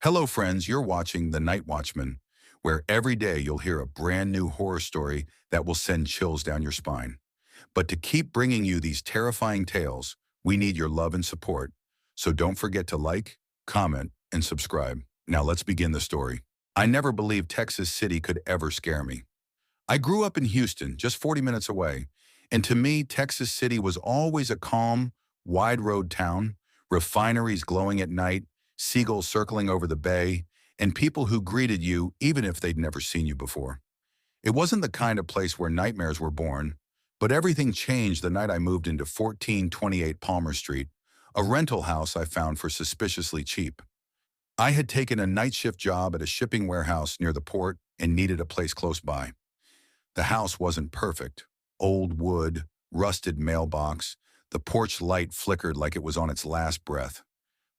Hello, friends. You're watching The Night Watchman, where every day you'll hear a brand new horror story that will send chills down your spine. But to keep bringing you these terrifying tales, we need your love and support. So don't forget to like, comment, and subscribe. Now let's begin the story. I never believed Texas City could ever scare me. I grew up in Houston, just 40 minutes away, and to me, Texas City was always a calm, wide road town, refineries glowing at night, seagulls circling over the bay, and people who greeted you even if they'd never seen you before. It wasn't the kind of place where nightmares were born, but everything changed the night I moved into 1428 Palmer Street, a rental house I found for suspiciously cheap. I had taken a night shift job at a shipping warehouse near the port and needed a place close by. The house wasn't perfect. Old wood, rusted mailbox, the porch light flickered like it was on its last breath.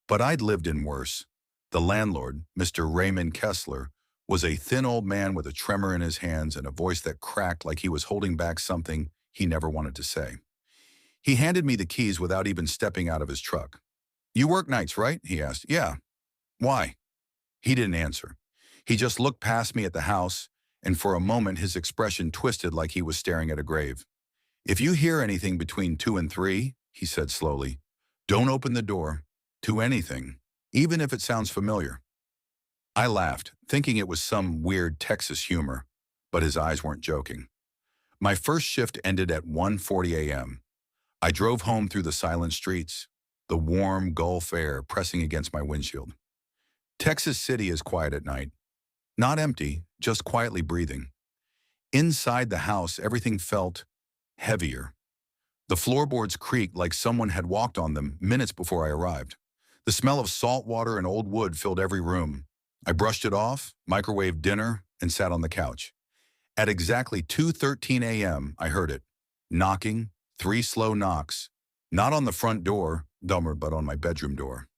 But I'd lived in worse. The landlord, Mr. Raymond Kessler, was a thin old man with a tremor in his hands and a voice that cracked like he was holding back something he never wanted to say. He handed me the keys without even stepping out of his truck. "You work nights, right?" he asked. "Yeah." "Why?" He didn't answer. He just looked past me at the house, and for a moment his expression twisted like he was staring at a grave. "If you hear anything between 2 and 3, he said slowly, "don't open the door to anything, even if it sounds familiar." I laughed, thinking it was some weird Texas humor, but his eyes weren't joking. My first shift ended at 1:40 a.m. I drove home through the silent streets, the warm Gulf air pressing against my windshield. Texas City is quiet at night. Not empty, just quietly breathing. Inside the house, everything felt heavier. The floorboards creaked like someone had walked on them minutes before I arrived. The smell of salt water and old wood filled every room. I brushed it off, microwaved dinner, and sat on the couch. At exactly 2:13 a.m., I heard it. Knocking, 3 slow knocks. Not on the front door, dumber, but on my bedroom door.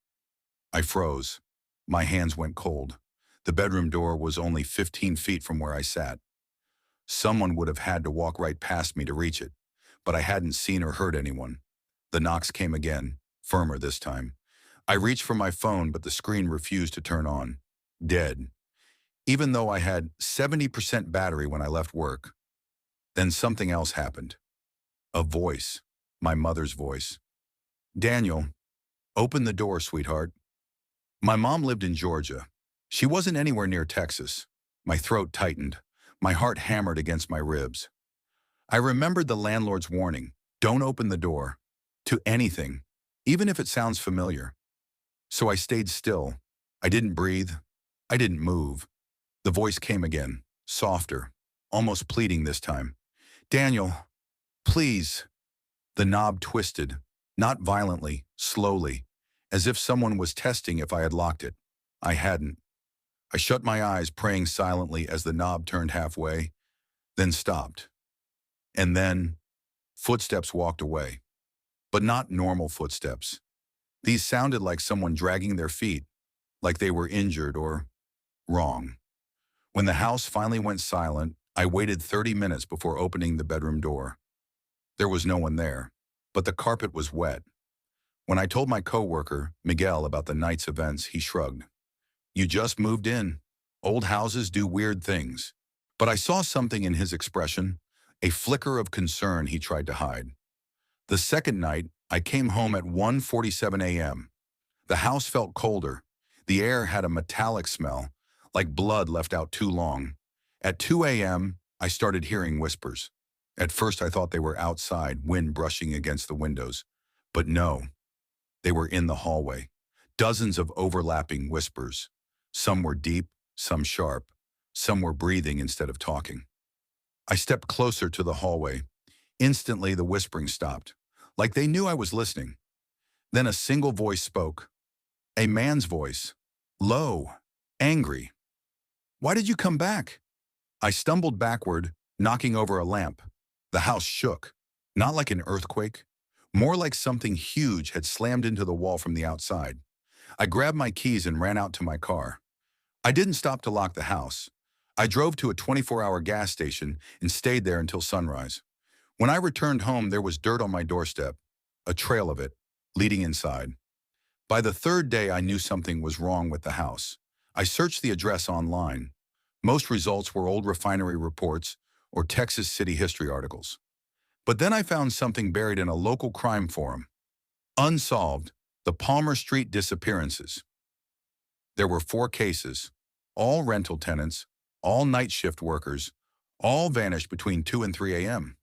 I froze. My hands went cold. The bedroom door was only 15 feet from where I sat. Someone would have had to walk right past me to reach it, but I hadn't seen or heard anyone. The knocks came again, firmer this time. I reached for my phone, but the screen refused to turn on. Dead. Even though I had 70% battery when I left work. Then something else happened. A voice. My mother's voice. "Daniel, open the door, sweetheart." My mom lived in Georgia. She wasn't anywhere near Texas. My throat tightened. My heart hammered against my ribs. I remembered the landlord's warning. Don't open the door. To anything. Even if it sounds familiar. So I stayed still. I didn't breathe. I didn't move. The voice came again. Softer. Almost pleading this time. "Daniel, please." The knob twisted. Not violently. Slowly. As if someone was testing if I had locked it. I hadn't. I shut my eyes, praying silently as the knob turned halfway, then stopped. And then, footsteps walked away. But not normal footsteps. These sounded like someone dragging their feet, like they were injured or wrong. When the house finally went silent, I waited 30 minutes before opening the bedroom door. There was no one there, but the carpet was wet. When I told my coworker, Miguel, about the night's events, he shrugged. "You just moved in. Old houses do weird things." But I saw something in his expression, a flicker of concern he tried to hide. The second night, I came home at 1:47 a.m. The house felt colder. The air had a metallic smell, like blood left out too long. At 2 a.m., I started hearing whispers. At first, I thought they were outside, wind brushing against the windows. But no, they were in the hallway. Dozens of overlapping whispers. Some were deep, some sharp. Some were breathing instead of talking. I stepped closer to the hallway. Instantly, the whispering stopped, like they knew I was listening. Then a single voice spoke. A man's voice. Low. Angry. "Why did you come back?" I stumbled backward, knocking over a lamp. The house shook. Not like an earthquake. More like something huge had slammed into the wall from the outside. I grabbed my keys and ran out to my car. I didn't stop to lock the house. I drove to a 24-hour gas station and stayed there until sunrise. When I returned home, there was dirt on my doorstep, a trail of it, leading inside. By the third day, I knew something was wrong with the house. I searched the address online. Most results were old refinery reports or Texas city history articles. But then I found something buried in a local crime forum. Unsolved, the Palmer Street disappearances. There were 4 cases, all rental tenants, all night shift workers, all vanished between 2 and 3 a.m.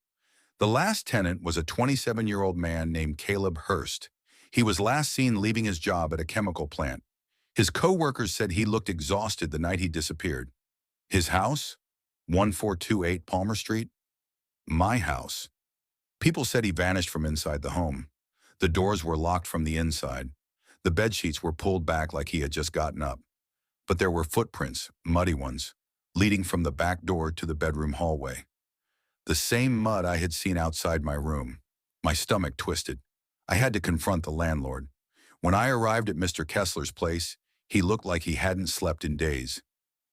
The last tenant was a 27-year-old man named Caleb Hurst. He was last seen leaving his job at a chemical plant. His co-workers said he looked exhausted the night he disappeared. His house? 1428 Palmer Street? My house. People said he vanished from inside the home. The doors were locked from the inside. The bedsheets were pulled back like he had just gotten up. But there were footprints, muddy ones, leading from the back door to the bedroom hallway. The same mud I had seen outside my room. My stomach twisted. I had to confront the landlord. When I arrived at Mr. Kessler's place, he looked like he hadn't slept in days.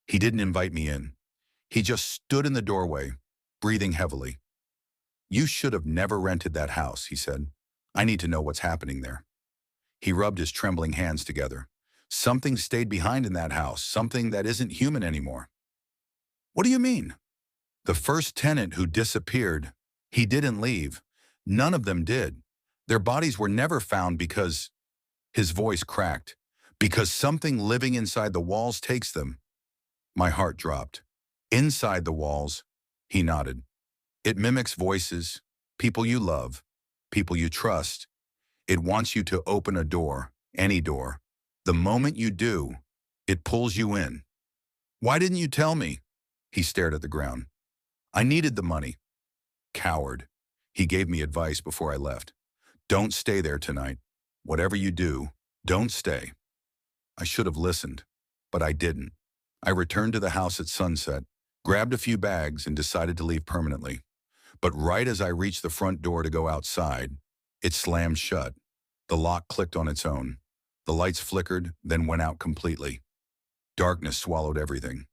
He didn't invite me in. He just stood in the doorway, breathing heavily. "You should have never rented that house," he said. "I need to know what's happening there." He rubbed his trembling hands together. "Something stayed behind in that house, something that isn't human anymore." "What do you mean?" "The first tenant who disappeared, he didn't leave. None of them did. Their bodies were never found because—" His voice cracked. "Because something living inside the walls takes them." My heart dropped. "Inside the walls," he nodded. "It mimics voices, people you love, people you trust. It wants you to open a door, any door. The moment you do, it pulls you in." "Why didn't you tell me?" He stared at the ground. "I needed the money." Coward. He gave me advice before I left. "Don't stay there tonight. Whatever you do, don't stay." I should have listened, but I didn't. I returned to the house at sunset, grabbed a few bags, and decided to leave permanently. But right as I reached the front door to go outside, it slammed shut. The lock clicked on its own. The lights flickered, then went out completely. Darkness swallowed everything.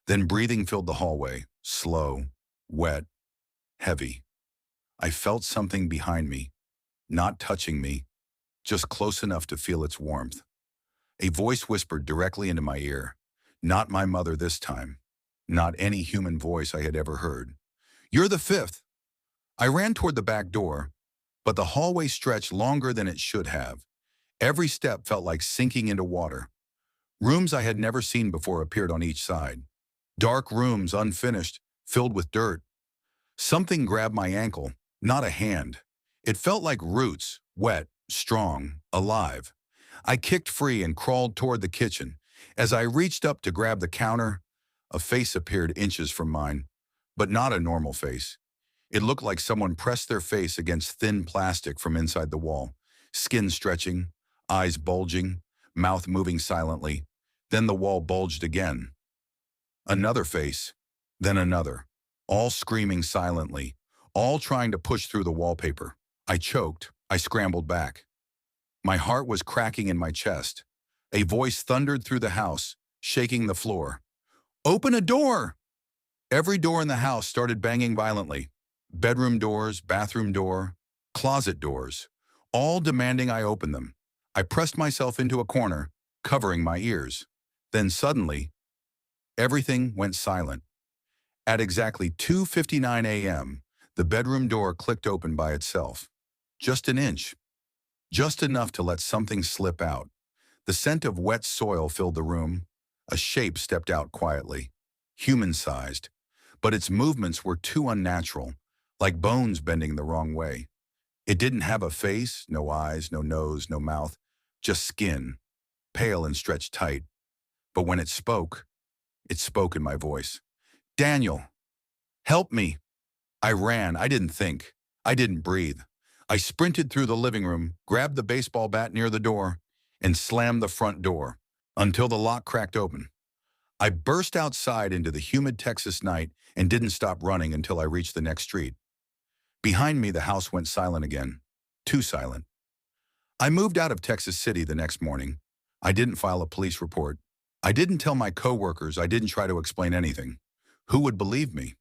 Then breathing filled the hallway, slow, wet, heavy. I felt something behind me, not touching me, just close enough to feel its warmth. A voice whispered directly into my ear. Not my mother this time. Not any human voice I had ever heard. "You're the 5th." I ran toward the back door, but the hallway stretched longer than it should have. Every step felt like sinking into water. Rooms I had never seen before appeared on each side. Dark rooms, unfinished, filled with dirt. Something grabbed my ankle, not a hand. It felt like roots, wet, strong, alive. I kicked free and crawled toward the kitchen. As I reached up to grab the counter, a face appeared inches from mine, but not a normal face. It looked like someone pressed their face against thin plastic from inside the wall, skin stretching, eyes bulging, mouth moving silently. Then the wall bulged again. Another face, then another, all screaming silently, all trying to push through the wallpaper. I choked. I scrambled back. My heart was cracking in my chest. A voice thundered through the house, shaking the floor. "Open a door!" Every door in the house started banging violently. Bedroom doors, bathroom door, closet doors, all demanding I open them. I pressed myself into a corner, covering my ears. Then suddenly, everything went silent. At exactly 2:59 a.m., the bedroom door clicked open by itself. Just an inch. Just enough to let something slip out. The scent of wet soil filled the room. A shape stepped out quietly, human-sized, but its movements were too unnatural, like bones bending the wrong way. It didn't have a face, no eyes, no nose, no mouth, just skin, pale and stretched tight. But when it spoke in my voice. "Daniel, help me." I ran. I didn't think. I didn't breathe. I sprinted through the living room, grabbed the baseball bat near the door, and slammed the front door until the lock cracked open. I burst outside into the humid Texas night and didn't stop running until I reached the next street. Behind me, the house went silent again. Too silent. I moved out of Texas City the next morning. I didn't file a police report. I didn't tell my coworkers. I didn't try to explain anything. Who would believe me?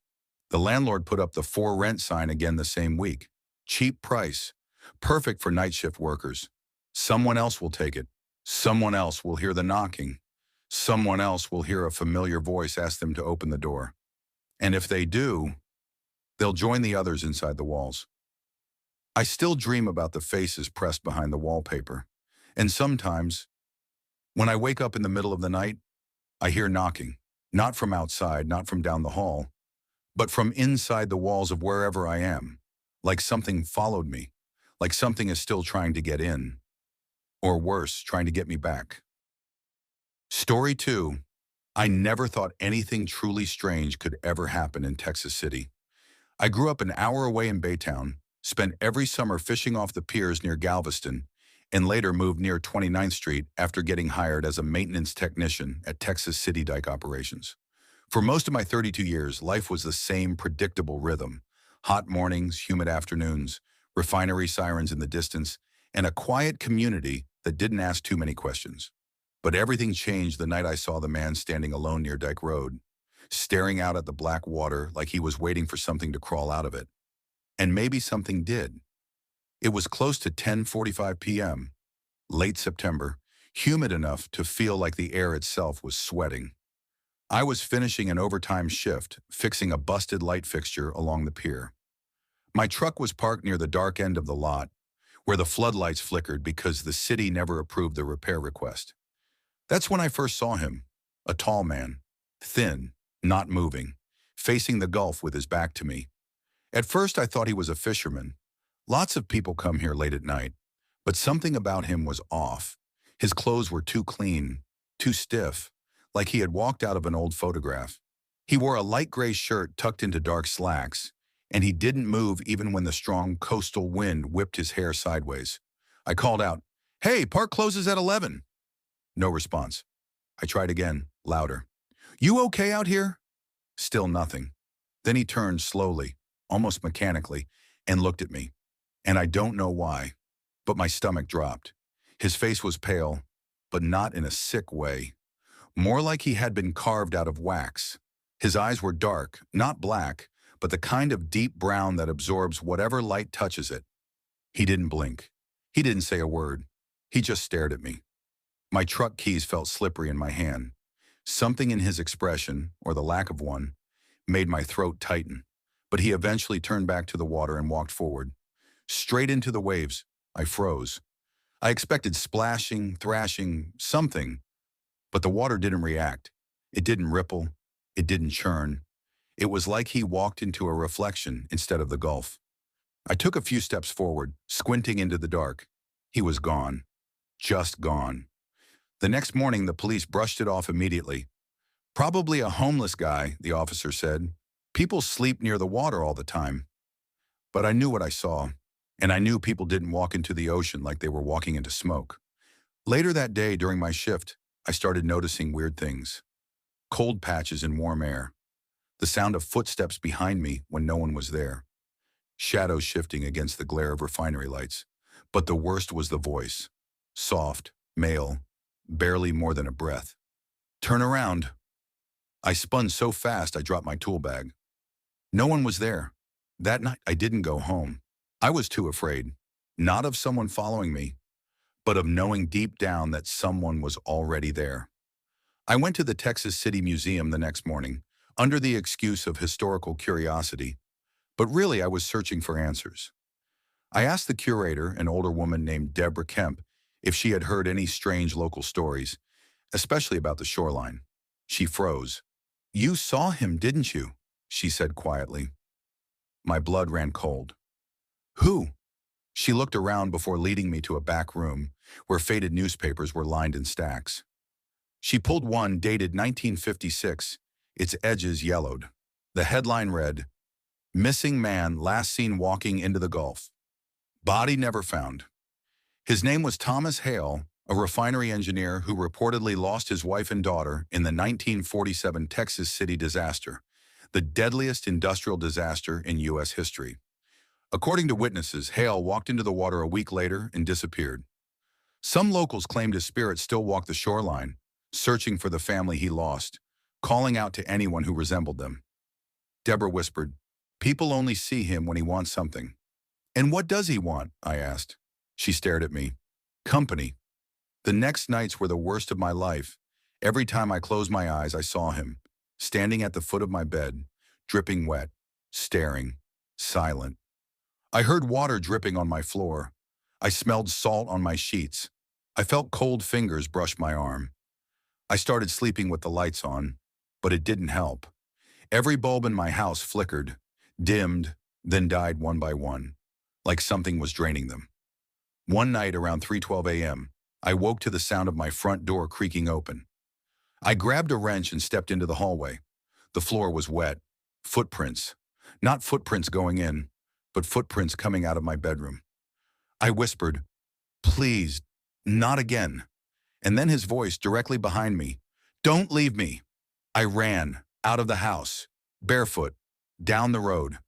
The landlord put up the "for rent" sign again the same week. Cheap price. Perfect for night shift workers. Someone else will take it. Someone else will hear the knocking. Someone else will hear a familiar voice ask them to open the door. And if they do, they'll join the others inside the walls. I still dream about the faces pressed behind the wallpaper. And sometimes, when I wake up in the middle of the night, I hear knocking. Not from outside, not from down the hall, but from inside the walls of wherever I am. Like something followed me. Like something is still trying to get in. Or worse, trying to get me back. Story 2. I never thought anything truly strange could ever happen in Texas City. I grew up an hour away in Baytown, spent every summer fishing off the piers near Galveston, and later moved near 29th Street after getting hired as a maintenance technician at Texas City Dike Operations. For most of my 32 years, life was the same predictable rhythm. Hot mornings, humid afternoons, refinery sirens in the distance, and a quiet community that didn't ask too many questions. But everything changed the night I saw the man standing alone near Dike Road, staring out at the black water like he was waiting for something to crawl out of it. And maybe something did. It was close to 10:45 p.m., late September, humid enough to feel like the air itself was sweating. I was finishing an overtime shift, fixing a busted light fixture along the pier. My truck was parked near the dark end of the lot, where the floodlights flickered because the city never approved the repair request. That's when I first saw him, a tall man, thin, not moving, facing the Gulf with his back to me. At first I thought he was a fisherman. Lots of people come here late at night, but something about him was off. His clothes were too clean, too stiff, like he had walked out of an old photograph. He wore a light gray shirt tucked into dark slacks, and he didn't move even when the strong coastal wind whipped his hair sideways. I called out, "Hey, park closes at 11. No response. I tried again, louder. "You okay out here?" Still nothing. Then he turned slowly, almost mechanically, and looked at me. And I don't know why, but my stomach dropped. His face was pale, but not in a sick way. More like he had been carved out of wax. His eyes were dark, not black, but the kind of deep brown that absorbs whatever light touches it. He didn't blink. He didn't say a word. He just stared at me. My truck keys felt slippery in my hand. Something in his expression, or the lack of one, made my throat tighten. But he eventually turned back to the water and walked forward. Straight into the waves. I froze. I expected splashing, thrashing, something. But the water didn't react. It didn't ripple. It didn't churn. It was like he walked into a reflection instead of the Gulf. I took a few steps forward, squinting into the dark. He was gone. Just gone. The next morning, the police brushed it off immediately. "Probably a homeless guy," the officer said. "People sleep near the water all the time." But I knew what I saw, and I knew people didn't walk into the ocean like they were walking into smoke. Later that day, during my shift, I started noticing weird things. Cold patches in warm air. The sound of footsteps behind me when no one was there. Shadows shifting against the glare of refinery lights. But the worst was the voice. Soft, male, barely more than a breath. "Turn around." I spun so fast I dropped my tool bag. No one was there. That night I didn't go home. I was too afraid. Not of someone following me, but of knowing deep down that someone was already there. I went to the Texas City Museum the next morning, under the excuse of historical curiosity, but really I was searching for answers. I asked the curator, an older woman named Deborah Kemp, if she had heard any strange local stories, especially about the shoreline. She froze. "You saw him, didn't you?" she said quietly. My blood ran cold. "Who?" She looked around before leading me to a back room where faded newspapers were lined in stacks. She pulled one dated 1956, its edges yellowed. The headline read, "Missing man last seen walking into the Gulf. Body never found." His name was Thomas Hale, a refinery engineer who reportedly lost his wife and daughter in the 1947 Texas City disaster, the deadliest industrial disaster in U.S. history. According to witnesses, Hale walked into the water a week later and disappeared. Some locals claimed his spirit still walked the shoreline, searching for the family he lost, calling out to anyone who resembled them. Deborah whispered, "People only see him when he wants something." "And what does he want?" I asked. She stared at me. "Company." The next nights were the worst of my life, Every time I closed my eyes, I saw him, standing at the foot of my bed, dripping wet, staring, silent. I heard water dripping on my floor. I smelled salt on my sheets. I felt cold fingers brush my arm. I started sleeping with the lights on, but it didn't help. Every bulb in my house flickered, dimmed, then died one by one, like something was draining them. One night around 3:12 a.m., I woke to the sound of my front door creaking open. I grabbed a wrench and stepped into the hallway. The floor was wet. Footprints. Not footprints going in, but footprints coming out of my bedroom. I whispered, "Please, not again." And then his voice directly behind me, "Don't leave me." I ran, out of the house, barefoot, down the road.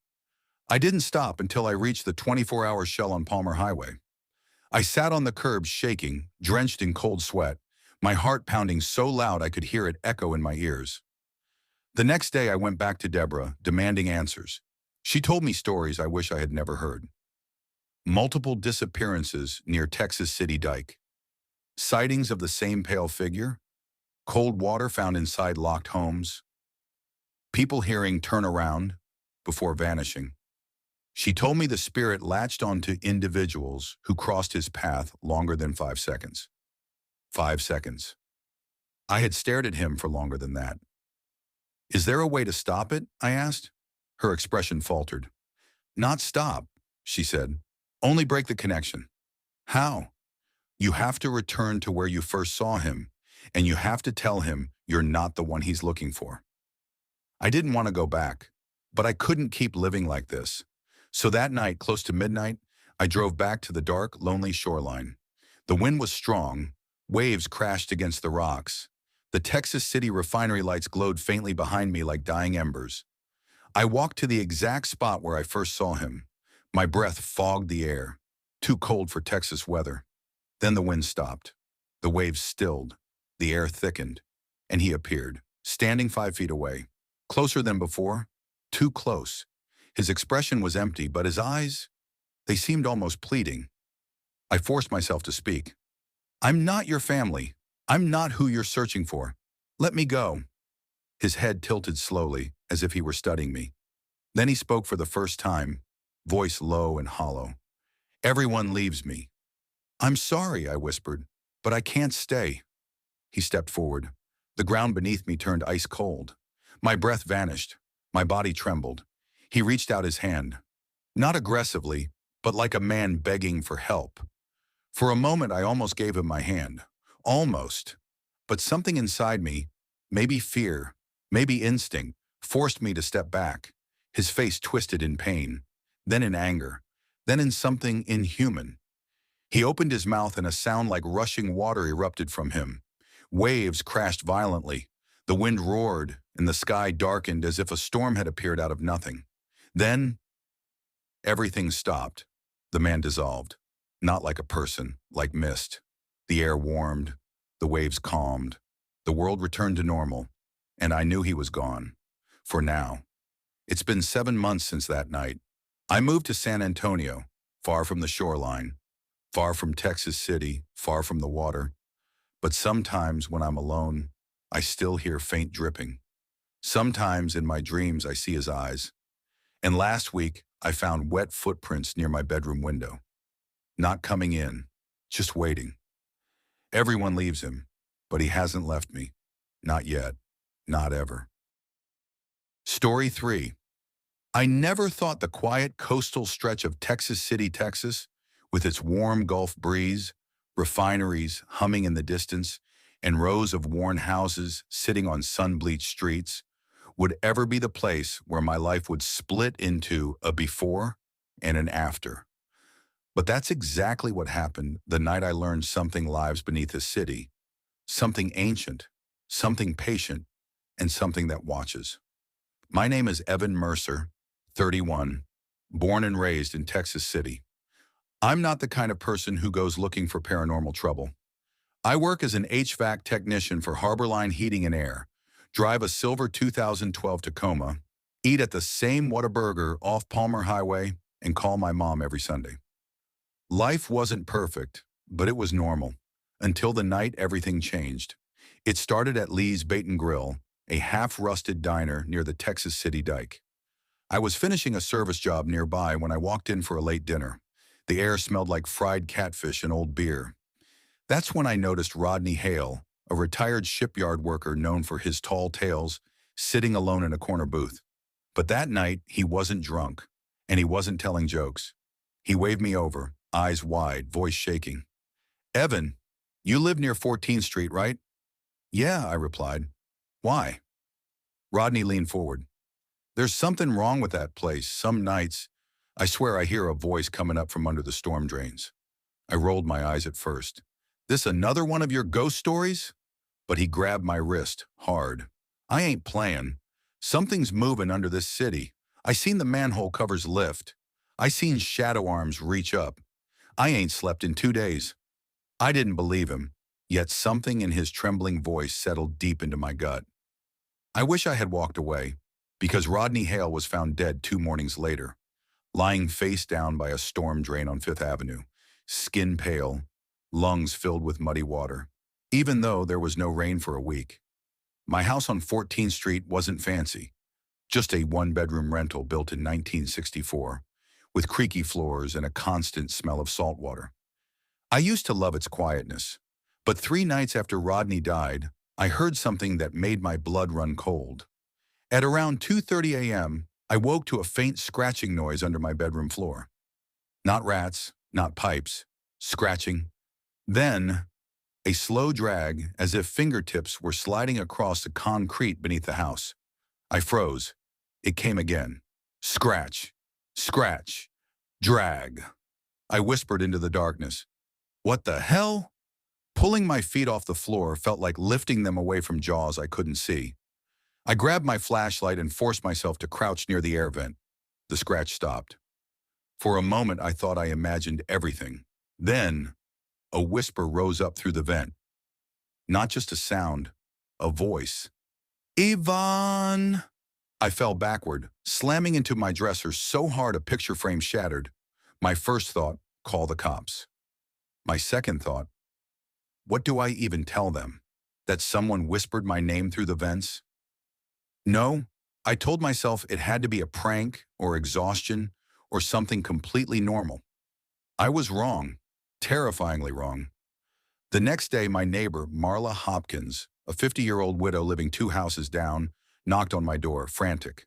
I didn't stop until I reached the 24-hour shell on Palmer Highway. I sat on the curb shaking, drenched in cold sweat, my heart pounding so loud I could hear it echo in my ears. The next day I went back to Deborah, demanding answers. She told me stories I wish I had never heard. Multiple disappearances near Texas City Dike. Sightings of the same pale figure. Cold water found inside locked homes. People hearing "turn around" before vanishing. She told me the spirit latched onto individuals who crossed his path longer than 5 seconds. 5 seconds. I had stared at him for longer than that. "Is there a way to stop it?" I asked. Her expression faltered. "Not stop," she said. "Only break the connection." "How?" "You have to return to where you first saw him, and you have to tell him you're not the one he's looking for." I didn't want to go back, but I couldn't keep living like this. So that night, close to midnight, I drove back to the dark, lonely shoreline. The wind was strong. Waves crashed against the rocks. The Texas City refinery lights glowed faintly behind me like dying embers. I walked to the exact spot where I first saw him. My breath fogged the air, too cold for Texas weather. Then the wind stopped. The waves stilled. The air thickened. And he appeared, standing 5 feet away. Closer than before. Too close. His expression was empty, but his eyes, they seemed almost pleading. I forced myself to speak. "I'm not your family. I'm not who you're searching for. Let me go." His head tilted slowly, as if he were studying me. Then he spoke for the first time, voice low and hollow. "Everyone leaves me." "I'm sorry," I whispered, "but I can't stay." He stepped forward. The ground beneath me turned ice cold. My breath vanished. My body trembled. He reached out his hand. Not aggressively, but like a man begging for help. For a moment, I almost gave him my hand. Almost. But something inside me, maybe fear, maybe instinct, forced me to step back. His face twisted in pain, then in anger, then in something inhuman. He opened his mouth and a sound like rushing water erupted from him. Waves crashed violently. The wind roared, and the sky darkened as if a storm had appeared out of nothing. Then, everything stopped. The man dissolved. Not like a person, like mist. The air warmed. The waves calmed. The world returned to normal, and I knew he was gone. For now. It's been 7 months since that night. I moved to San Antonio, far from the shoreline, far from Texas City, far from the water. But sometimes when I'm alone, I still hear faint dripping. Sometimes in my dreams I see his eyes. And last week, I found wet footprints near my bedroom window. Not coming in, just waiting. Everyone leaves him, but he hasn't left me. Not yet. Not ever. Story 3. I never thought the quiet coastal stretch of Texas City, Texas, with its warm Gulf breeze, refineries humming in the distance, and rows of worn houses sitting on sun-bleached streets, would ever be the place where my life would split into a before and an after. But that's exactly what happened the night I learned something lives beneath a city, something ancient, something patient, and something that watches. My name is Evan Mercer, 31, born and raised in Texas City. I'm not the kind of person who goes looking for paranormal trouble. I work as an HVAC technician for Harborline Heating and Air, drive a silver 2012 Tacoma, eat at the same Whataburger off Palmer Highway, and call my mom every Sunday. Life wasn't perfect, but it was normal, until the night everything changed. It started at Lee's Bait and Grill, a half-rusted diner near the Texas City Dike. I was finishing a service job nearby when I walked in for a late dinner. The air smelled like fried catfish and old beer. That's when I noticed Rodney Hale, a retired shipyard worker known for his tall tales, sitting alone in a corner booth. But that night, he wasn't drunk, and he wasn't telling jokes. He waved me over, eyes wide, voice shaking. "Evan, you live near 14th Street, right?" "Yeah," I replied. "Why?" Rodney leaned forward. "There's something wrong with that place. Some nights, I swear I hear a voice coming up from under the storm drains." I rolled my eyes at first. "This another one of your ghost stories?" But he grabbed my wrist, hard. "I ain't playing. Something's moving under this city. I seen the manhole covers lift. I seen shadow arms reach up. I ain't slept in 2 days." I didn't believe him, yet something in his trembling voice settled deep into my gut. I wish I had walked away, because Rodney Hale was found dead 2 mornings later, lying face down by a storm drain on Fifth Avenue, skin pale, lungs filled with muddy water, even though there was no rain for a week. My house on 14th Street wasn't fancy, just a one-bedroom rental built in 1964, with creaky floors and a constant smell of salt water. I used to love its quietness, but 3 nights after Rodney died, I heard something that made my blood run cold. At around 2:30 a.m., I woke to a faint scratching noise under my bedroom floor. Not rats, not pipes, scratching. Then, a slow drag as if fingertips were sliding across the concrete beneath the house. I froze. It came again. Scratch, scratch, drag. I whispered into the darkness. "What the hell?" Pulling my feet off the floor felt like lifting them away from jaws I couldn't see. I grabbed my flashlight and forced myself to crouch near the air vent. The scratch stopped. For a moment, I thought I imagined everything. Then, a whisper rose up through the vent. Not just a sound, a voice. "Ivan!" I fell backward, slamming into my dresser so hard a picture frame shattered. My first thought, call the cops. My second thought, what do I even tell them? That someone whispered my name through the vents? No, I told myself it had to be a prank or exhaustion or something completely normal. I was wrong, terrifyingly wrong. The next day, my neighbor, Marla Hopkins, a 50-year-old widow living 2 houses down, knocked on my door, frantic.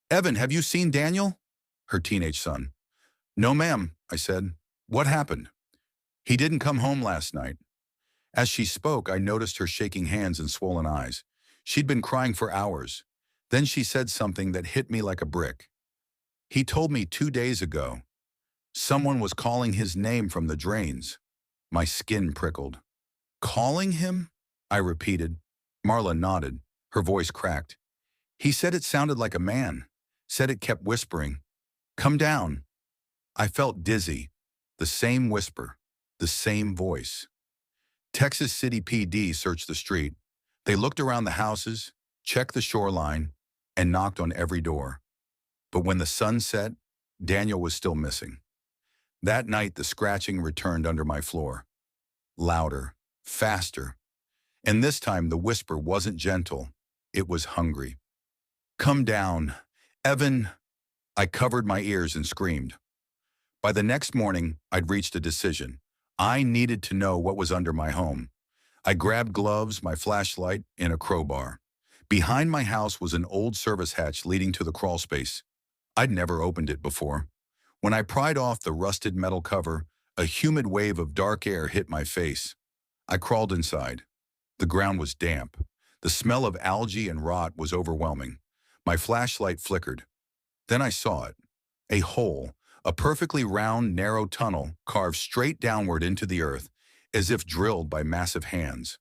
"Evan, have you seen Daniel?" Her teenage son. "No, ma'am," I said. "What happened?" "He didn't come home last night." As she spoke, I noticed her shaking hands and swollen eyes. She'd been crying for hours. Then she said something that hit me like a brick. "He told me 2 days ago. Someone was calling his name from the drains." My skin prickled. "Calling him?" I repeated. Marla nodded. Her voice cracked. "He said it sounded like a man. Said it kept whispering. 'Come down.'" I felt dizzy. The same whisper. The same voice. Texas City PD searched the street. They looked around the houses, checked the shoreline, and knocked on every door. But when the sun set, Daniel was still missing. That night, the scratching returned under my floor. Louder, faster. And this time, the whisper wasn't gentle. It was hungry. "Come down. Evan." I covered my ears and screamed. By the next morning, I'd reached a decision. I needed to know what was under my home. I grabbed gloves, my flashlight, and a crowbar. Behind my house was an old service hatch leading to the crawl space. I'd never opened it before. When I pried off the rusted metal cover, a humid wave of dark air hit my face. I crawled inside. The ground was damp. The smell of algae and rot was overwhelming. My flashlight flickered. Then I saw it. A hole, a perfectly round, narrow tunnel carved straight downward into the earth, as if drilled by massive hands.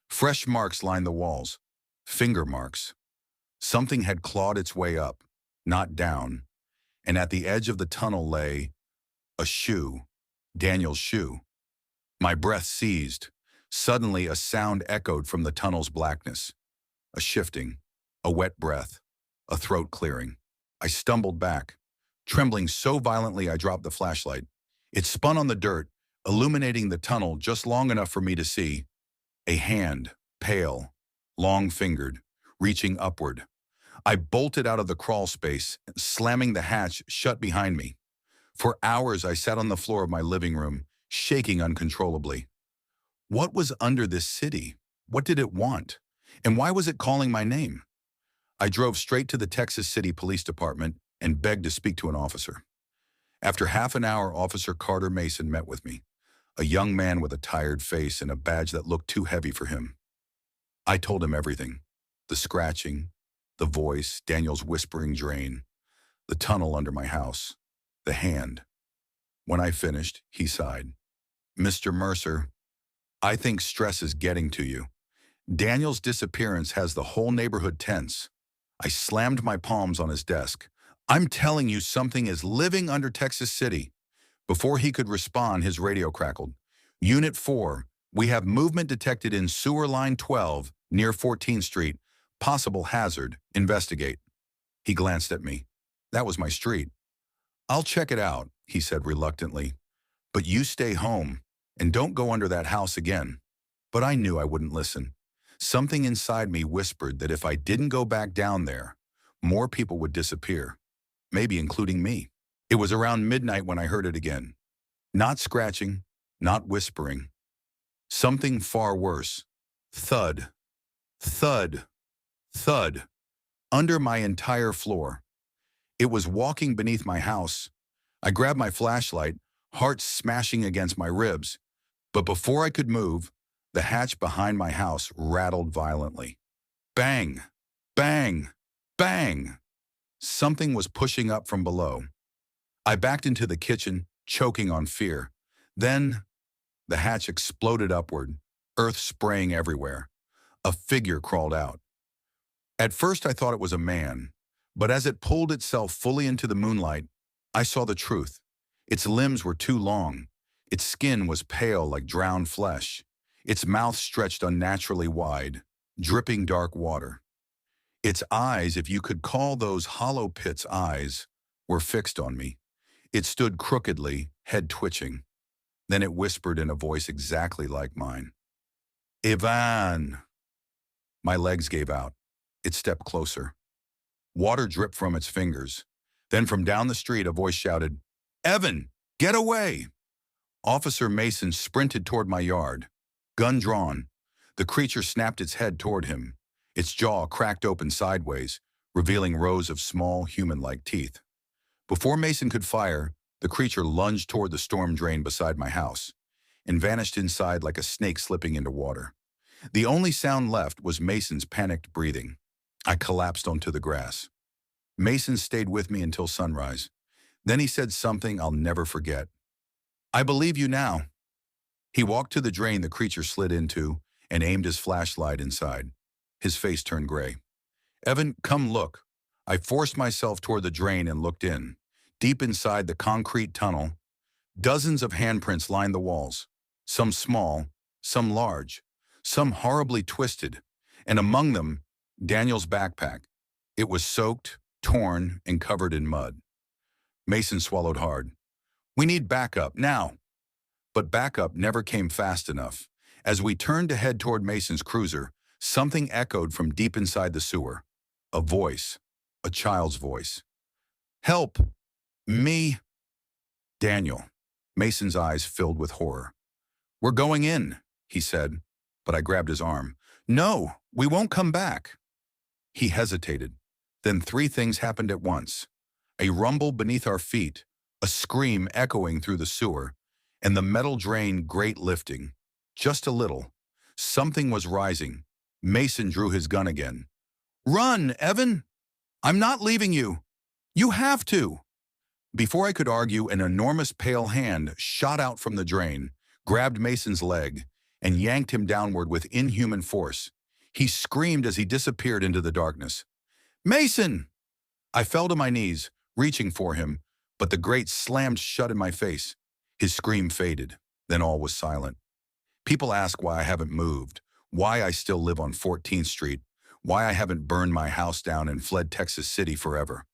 Fresh marks lined the walls. Finger marks. Something had clawed its way up, not down. And at the edge of the tunnel lay a shoe. Daniel's shoe. My breath seized. Suddenly, a sound echoed from the tunnel's blackness. A shifting, a wet breath, a throat clearing. I stumbled back. Trembling so violently I dropped the flashlight. It spun on the dirt, illuminating the tunnel just long enough for me to see a hand pale, long-fingered, reaching upward. I bolted out of the crawl space, slamming the hatch shut behind me. For hours, I sat on the floor of my living room, shaking uncontrollably. What was under this city? What did it want? And why was it calling my name? I drove straight to the Texas City Police Department and begged to speak to an officer. After half an hour, Officer Carter Mason met with me, a young man with a tired face and a badge that looked too heavy for him. I told him everything: the scratching, the voice, Daniel's whispering drain, the tunnel under my house, the hand. When I finished, he sighed. "Mr. Mercer, I think stress is getting to you. Daniel's disappearance has the whole neighborhood tense." I slammed my palms on his desk. "I'm telling you, something is living under Texas City." Before he could respond, his radio crackled. "Unit 4, we have movement detected in sewer line 12 near 14th Street. Possible hazard. Investigate." He glanced at me. That was my street. "I'll check it out," he said reluctantly. "But you stay home and don't go under that house again." But I knew I wouldn't listen. Something inside me whispered that if I didn't go back down there, more people would disappear, maybe including me. It was around midnight when I heard it again. Not scratching, not whispering. Something far worse. Thud, thud, thud, under my entire floor. It was walking beneath my house. I grabbed my flashlight, heart smashing against my ribs. But before I could move, the hatch behind my house rattled violently. Bang, bang, bang. Something was pushing up from below. I backed into the kitchen, choking on fear. Then, the hatch exploded upward, earth spraying everywhere. A figure crawled out. At first I thought it was a man, but as it pulled itself fully into the moonlight, I saw the truth. Its limbs were too long. Its skin was pale like drowned flesh. Its mouth stretched unnaturally wide, dripping dark water. Its eyes, if you could call those hollow pits eyes, were fixed on me. It stood crookedly, head twitching. Then it whispered in a voice exactly like mine. "Ivan!" My legs gave out. It stepped closer. Water dripped from its fingers. Then from down the street, a voice shouted, "Evan, get away!" Officer Mason sprinted toward my yard. Gun drawn, the creature snapped its head toward him. Its jaw cracked open sideways, revealing rows of small, human-like teeth. Before Mason could fire, the creature lunged toward the storm drain beside my house and vanished inside like a snake slipping into water. The only sound left was Mason's panicked breathing. I collapsed onto the grass. Mason stayed with me until sunrise. Then he said something I'll never forget. "I believe you now." He walked to the drain the creature slid into and aimed his flashlight inside. His face turned gray. "Evan, come look." I forced myself toward the drain and looked in. Deep inside the concrete tunnel, dozens of handprints lined the walls, some small, some large, some horribly twisted, and among them, Daniel's backpack. It was soaked, torn, and covered in mud. Mason swallowed hard. "We need backup, now." But backup never came fast enough. As we turned to head toward Mason's cruiser, something echoed from deep inside the sewer. A voice, a child's voice. "Help! Me!" "Daniel." Mason's eyes filled with horror. "We're going in," he said, but I grabbed his arm. "No, we won't come back." He hesitated. Then three things happened at once. A rumble beneath our feet, a scream echoing through the sewer, and the metal drain grate lifting. Just a little. Something was rising. Mason drew his gun again. "Run, Evan! I'm not leaving you. You have to." Before I could argue, an enormous pale hand shot out from the drain, grabbed Mason's leg, and yanked him downward with inhuman force. He screamed as he disappeared into the darkness. "Mason!" I fell to my knees, reaching for him, but the grate slammed shut in my face. His scream faded. Then all was silent. People ask why I haven't moved, why I still live on 14th Street, why I haven't burned my house down and fled Texas City forever.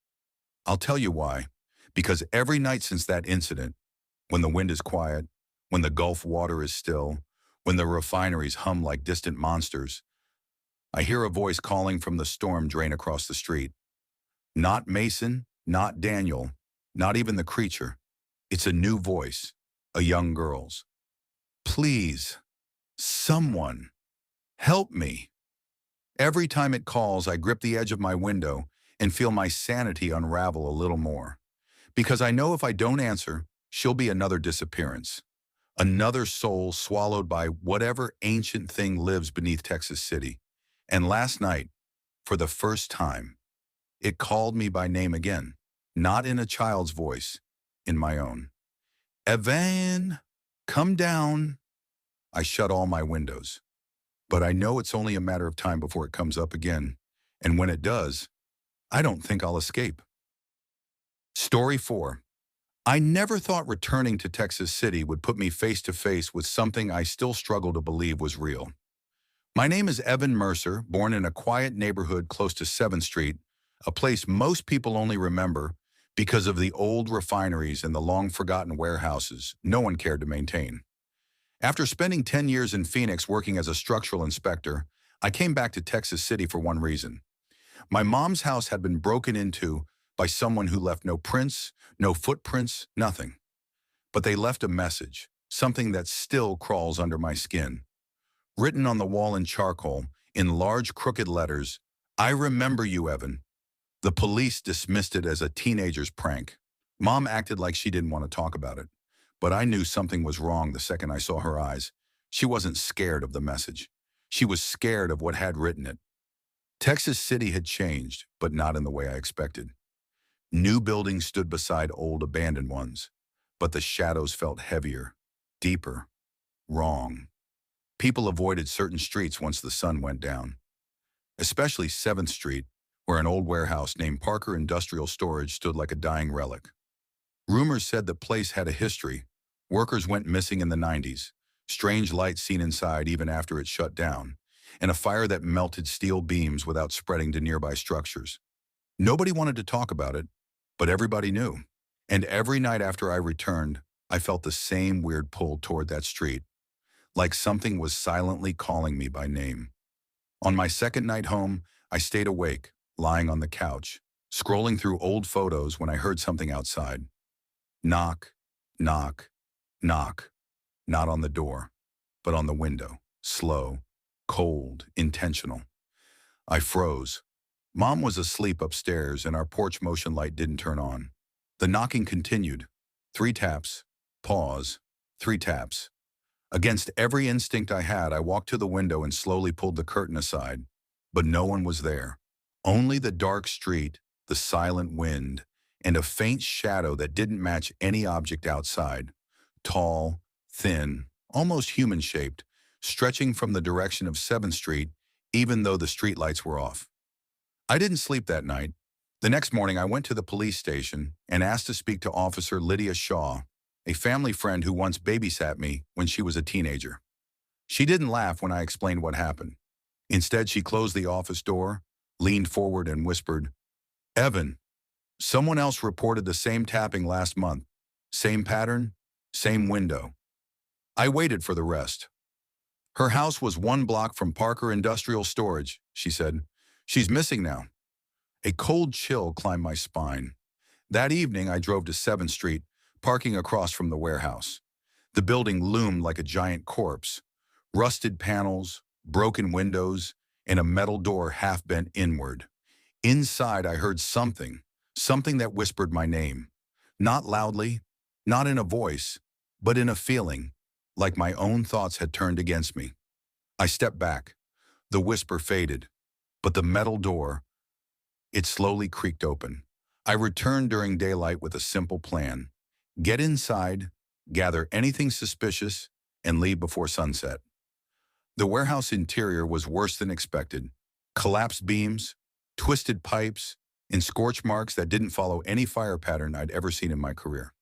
I'll tell you why. Because every night since that incident, when the wind is quiet, when the Gulf water is still, when the refineries hum like distant monsters, I hear a voice calling from the storm drain across the street. Not Mason, not Daniel, not even the creature. It's a new voice, a young girl's. Please, someone, help me. Every time it calls, I grip the edge of my window and feel my sanity unravel a little more. Because I know if I don't answer, she'll be another disappearance. Another soul swallowed by whatever ancient thing lives beneath Texas City. And last night, for the first time, it called me by name again, not in a child's voice, in my own. Evan, come down. I shut all my windows, but I know it's only a matter of time before it comes up again. And when it does, I don't think I'll escape. Story 4. I never thought returning to Texas City would put me face to face with something I still struggle to believe was real. My name is Evan Mercer, born in a quiet neighborhood close to 7th Street, a place most people only remember because of the old refineries and the long-forgotten warehouses no one cared to maintain. After spending 10 years in Phoenix working as a structural inspector, I came back to Texas City for one reason. My mom's house had been broken into by someone who left no prints, no footprints, nothing. But they left a message, something that still crawls under my skin. Written on the wall in charcoal, in large crooked letters, I remember you, Evan. The police dismissed it as a teenager's prank. Mom acted like she didn't want to talk about it. But I knew something was wrong the second I saw her eyes. She wasn't scared of the message. She was scared of what had written it. Texas City had changed, but not in the way I expected. New buildings stood beside old abandoned ones, but the shadows felt heavier, deeper, wrong. People avoided certain streets once the sun went down, especially 7th Street, where an old warehouse named Parker Industrial Storage stood like a dying relic. Rumors said the place had a history. Workers went missing in the 90s, strange lights seen inside even after it shut down, and a fire that melted steel beams without spreading to nearby structures. Nobody wanted to talk about it, but everybody knew. And every night after I returned, I felt the same weird pull toward that street, like something was silently calling me by name. On my second night home, I stayed awake, lying on the couch, scrolling through old photos when I heard something outside. Knock, knock, knock. Not on the door, but on the window. Slow, cold, intentional. I froze. Mom was asleep upstairs and our porch motion light didn't turn on. The knocking continued. 3 taps, pause, 3 taps. Against every instinct I had, I walked to the window and slowly pulled the curtain aside. But no one was there. Only the dark street, the silent wind, and a faint shadow that didn't match any object outside. Tall, thin, almost human-shaped, stretching from the direction of 7th Street, even though the streetlights were off. I didn't sleep that night. The next morning, I went to the police station and asked to speak to Officer Lydia Shaw, a family friend who once babysat me when she was a teenager. She didn't laugh when I explained what happened. Instead, she closed the office door, leaned forward and whispered, "Evan, someone else reported the same tapping last month. Same pattern, same window." I waited for the rest. "Her house was 1 block from Parker Industrial Storage," she said. "She's missing now." A cold chill climbed my spine. That evening, I drove to 7th Street, parking across from the warehouse. The building loomed like a giant corpse. Rusted panels, broken windows, and a metal door half bent inward. Inside, I heard something that whispered my name. Not loudly, not in a voice, but in a feeling, like my own thoughts had turned against me. I stepped back. The whisper faded, but the metal door, it slowly creaked open. I returned during daylight with a simple plan. Get inside, gather anything suspicious, and leave before sunset. The warehouse interior was worse than expected. Collapsed beams, twisted pipes, and scorch marks that didn't follow any fire pattern I'd ever seen in my career.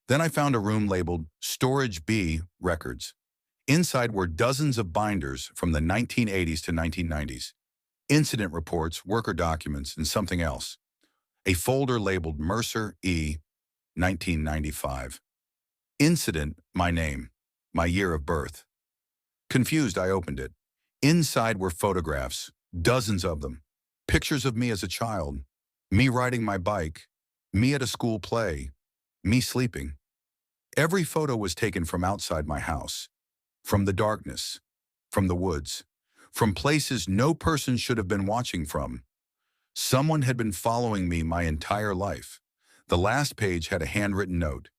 Then I found a room labeled Storage B Records. Inside were dozens of binders from the 1980s to 1990s. Incident reports, worker documents, and something else. A folder labeled Mercer E. 1995. Incident, my name, my year of birth. Confused, I opened it. Inside were photographs, dozens of them. Pictures of me as a child, me riding my bike, me at a school play, me sleeping. Every photo was taken from outside my house, from the darkness, from the woods, from places no person should have been watching from. Someone had been following me my entire life. The last page had a handwritten note.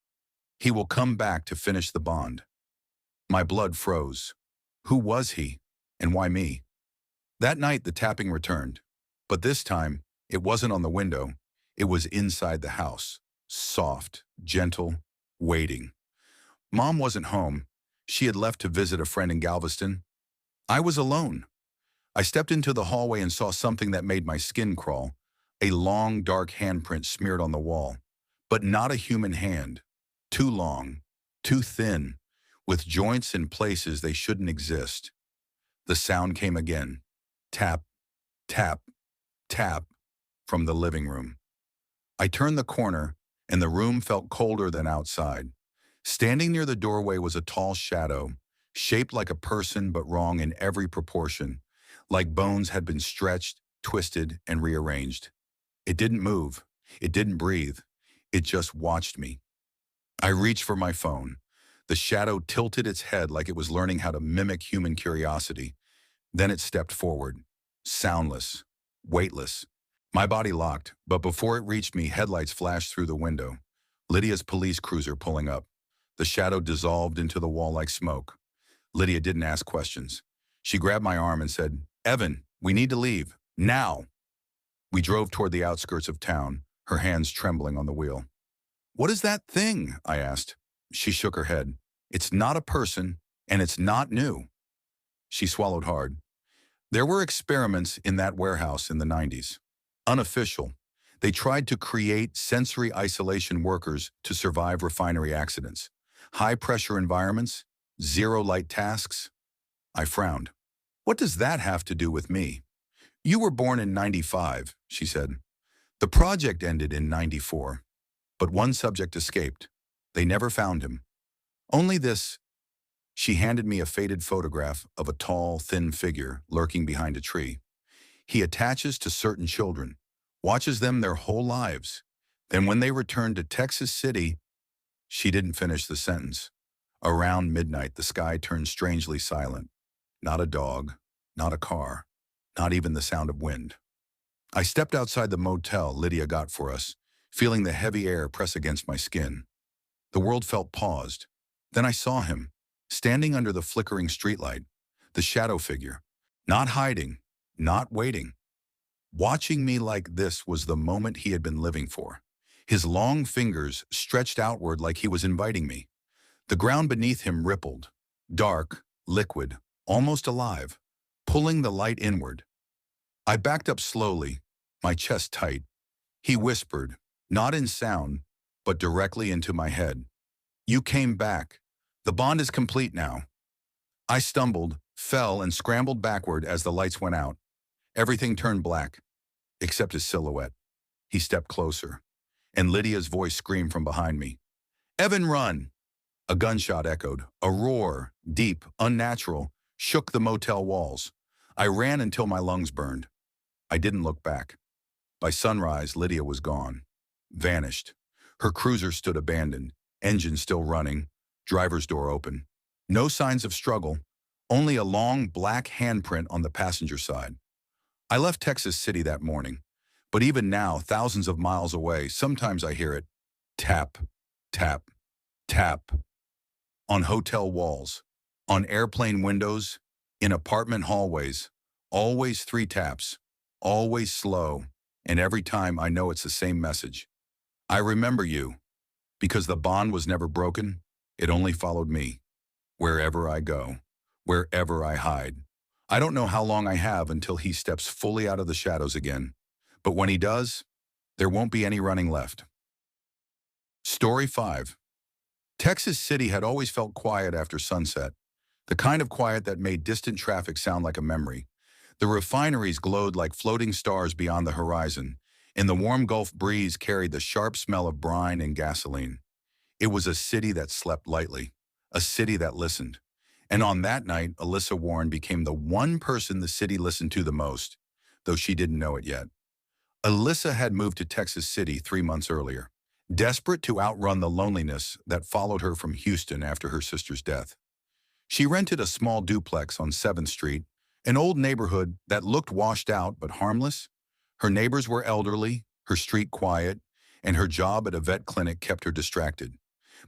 He will come back to finish the bond. My blood froze. Who was he? And why me? That night the tapping returned. But this time, it wasn't on the window. It was inside the house. Soft, gentle, waiting. Mom wasn't home. She had left to visit a friend in Galveston. I was alone. I stepped into the hallway and saw something that made my skin crawl. A long, dark handprint smeared on the wall. But not a human hand. Too long, too thin, with joints in places they shouldn't exist. The sound came again. Tap, tap, tap, from the living room. I turned the corner, and the room felt colder than outside. Standing near the doorway was a tall shadow, shaped like a person but wrong in every proportion, like bones had been stretched, twisted, and rearranged. It didn't move. It didn't breathe. It just watched me. I reached for my phone. The shadow tilted its head like it was learning how to mimic human curiosity. Then it stepped forward, soundless, weightless. My body locked, but before it reached me, headlights flashed through the window. Lydia's police cruiser pulling up. The shadow dissolved into the wall like smoke. Lydia didn't ask questions. She grabbed my arm and said, "Evan, we need to leave. Now." We drove toward the outskirts of town, her hands trembling on the wheel. "What is that thing?" I asked. She shook her head. "It's not a person, and it's not new." She swallowed hard. There were experiments in that warehouse in the 90s. Unofficial. They tried to create sensory isolation workers to survive refinery accidents. High-pressure environments, zero-light tasks. I frowned. "What does that have to do with me?" "You were born in 95, she said. "The project ended in 94. But one subject escaped. They never found him. Only this." She handed me a faded photograph of a tall, thin figure lurking behind a tree. "He attaches to certain children, watches them their whole lives. Then when they return to Texas City..." She didn't finish the sentence. Around midnight, the sky turned strangely silent. Not a dog, not a car, not even the sound of wind. I stepped outside the motel Lydia got for us, feeling the heavy air press against my skin. The world felt paused. Then I saw him, standing under the flickering streetlight, the shadow figure, not hiding, not waiting. Watching me like this was the moment he had been living for. His long fingers stretched outward like he was inviting me. The ground beneath him rippled, dark, liquid, almost alive, pulling the light inward. I backed up slowly, my chest tight. He whispered, not in sound, but directly into my head. "You came back. The bond is complete now." I stumbled, fell, and scrambled backward as the lights went out. Everything turned black, except his silhouette. He stepped closer, and Lydia's voice screamed from behind me. "Evan, run!" A gunshot echoed. A roar, deep, unnatural, shook the motel walls. I ran until my lungs burned. I didn't look back. By sunrise, Lydia was gone. Vanished. Her cruiser stood abandoned, engine still running, driver's door open. No signs of struggle, only a long black handprint on the passenger side. I left Texas City that morning, but even now, thousands of miles away, sometimes I hear it. Tap, tap, tap. On hotel walls, on airplane windows, in apartment hallways. Always 3 taps, always slow, and every time I know it's the same message. I remember you, because the bond was never broken, it only followed me. Wherever I go, wherever I hide. I don't know how long I have until he steps fully out of the shadows again, but when he does, there won't be any running left. Story 5. Texas City had always felt quiet after sunset, the kind of quiet that made distant traffic sound like a memory. The refineries glowed like floating stars beyond the horizon, and the warm Gulf breeze carried the sharp smell of brine and gasoline. It was a city that slept lightly, a city that listened. And on that night, Alyssa Warren became the one person the city listened to the most, though she didn't know it yet. Alyssa had moved to Texas City 3 months earlier, desperate to outrun the loneliness that followed her from Houston after her sister's death. She rented a small duplex on 7th Street, an old neighborhood that looked washed out but harmless. Her neighbors were elderly, her street quiet, and her job at a vet clinic kept her distracted.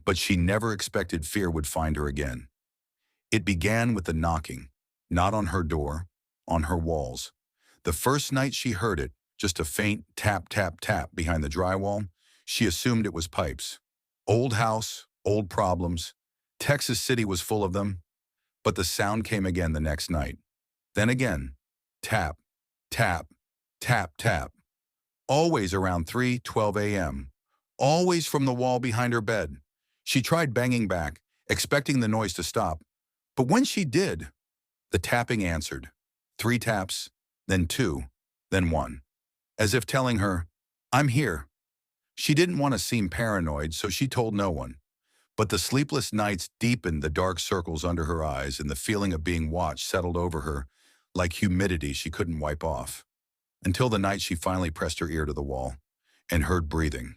But she never expected fear would find her again. It began with the knocking, not on her door, on her walls. The first night she heard it, just a faint tap, tap, tap behind the drywall, she assumed it was pipes. Old house, old problems. Texas City was full of them, but the sound came again the next night. Then again, tap, tap, tap, tap. Always around 3:12 a.m. Always from the wall behind her bed. She tried banging back, expecting the noise to stop. But when she did, the tapping answered. 3 taps, then 2, then 1. As if telling her, I'm here. She didn't want to seem paranoid, so she told no one. But the sleepless nights deepened the dark circles under her eyes, and the feeling of being watched settled over her like humidity she couldn't wipe off. Until the night she finally pressed her ear to the wall and heard breathing.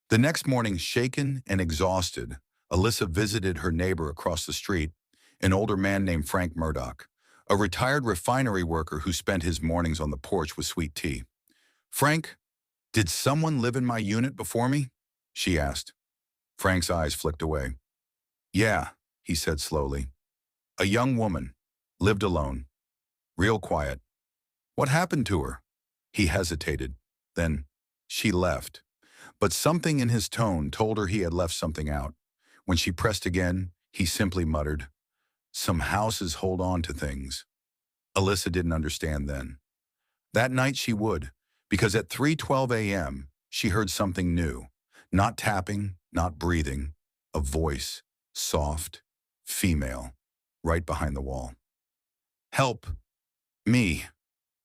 The next morning, shaken and exhausted, Alyssa visited her neighbor across the street, an older man named Frank Murdoch, a retired refinery worker who spent his mornings on the porch with sweet tea. Frank, did someone live in my unit before me? She asked. Frank's eyes flicked away. Yeah, he said slowly. A young woman, lived alone, real quiet. What happened to her? He hesitated. Then, she left. But something in his tone told her he had left something out. When she pressed again, he simply muttered, some houses hold on to things. Alyssa didn't understand then. That night she would, because at 3:12 a.m., she heard something new. Not tapping, not breathing, a voice, soft, female, right behind the wall. Help! Me!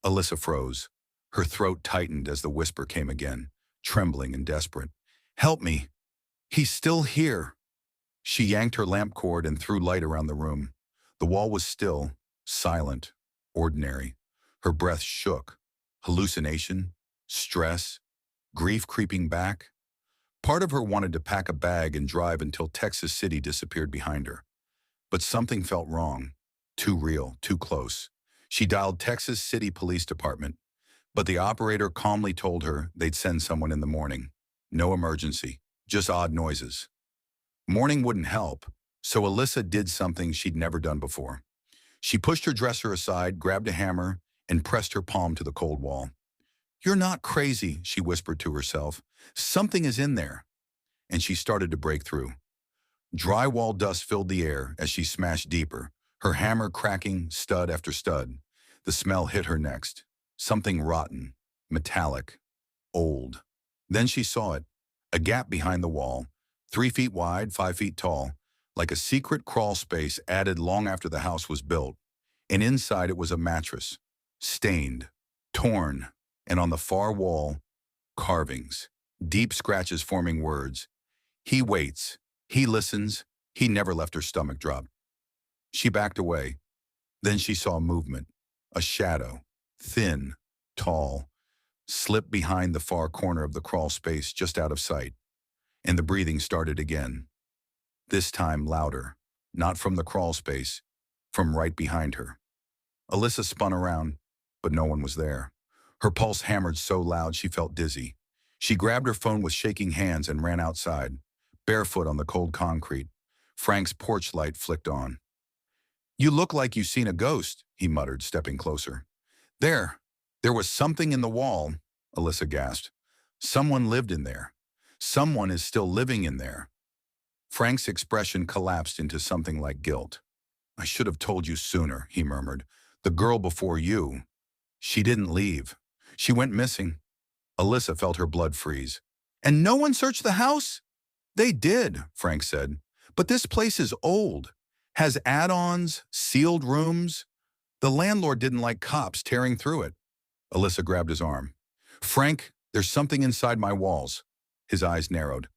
Alyssa froze. Her throat tightened as the whisper came again, trembling and desperate. Help me! He's still here! She yanked her lamp cord and threw light around the room. The wall was still, silent, ordinary. Her breath shook. Hallucination, stress, grief creeping back. Part of her wanted to pack a bag and drive until Texas City disappeared behind her. But something felt wrong. Too real, too close. She dialed Texas City Police Department, but the operator calmly told her they'd send someone in the morning. No emergency, just odd noises. Morning wouldn't help, so Alyssa did something she'd never done before. She pushed her dresser aside, grabbed a hammer, and pressed her palm to the cold wall. You're not crazy, she whispered to herself. Something is in there. And she started to break through. Drywall dust filled the air as she smashed deeper, her hammer cracking stud after stud. The smell hit her next. Something rotten, metallic, old. Then she saw it, a gap behind the wall, 3 feet wide, 5 feet tall, like a secret crawl space added long after the house was built. And inside it was a mattress, stained, torn, and on the far wall, carvings, deep scratches forming words. He waits, he listens, he never left her stomach drop. She backed away. Then she saw movement, a shadow, thin, tall, slip behind the far corner of the crawl space just out of sight. And the breathing started again. This time louder, not from the crawl space, from right behind her. Alyssa spun around, but no one was there. Her pulse hammered so loud she felt dizzy. She grabbed her phone with shaking hands and ran outside, barefoot on the cold concrete. Frank's porch light flicked on. You look like you've seen a ghost, he muttered, stepping closer. There was something in the wall, Alyssa gasped. Someone lived in there. Someone is still living in there. Frank's expression collapsed into something like guilt. I should have told you sooner, he murmured. The girl before you. She didn't leave. She went missing. Alyssa felt her blood freeze. And no one searched the house? They did, Frank said. But this place is old. Has add-ons, sealed rooms. The landlord didn't like cops tearing through it. Alyssa grabbed his arm. Frank, there's something inside my walls. His eyes narrowed.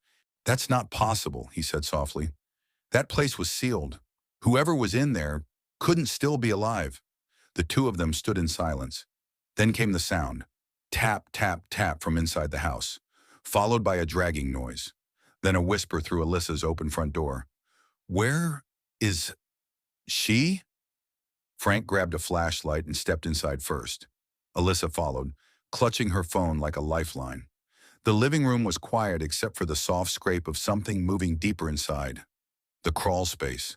That's not possible, he said softly. That place was sealed. Whoever was in there couldn't still be alive. The two of them stood in silence. Then came the sound. Tap, tap, tap from inside the house, followed by a dragging noise. Then a whisper through Alyssa's open front door. "Where is she?" Frank grabbed a flashlight and stepped inside first. Alyssa followed, clutching her phone like a lifeline. The living room was quiet except for the soft scrape of something moving deeper inside. The crawl space.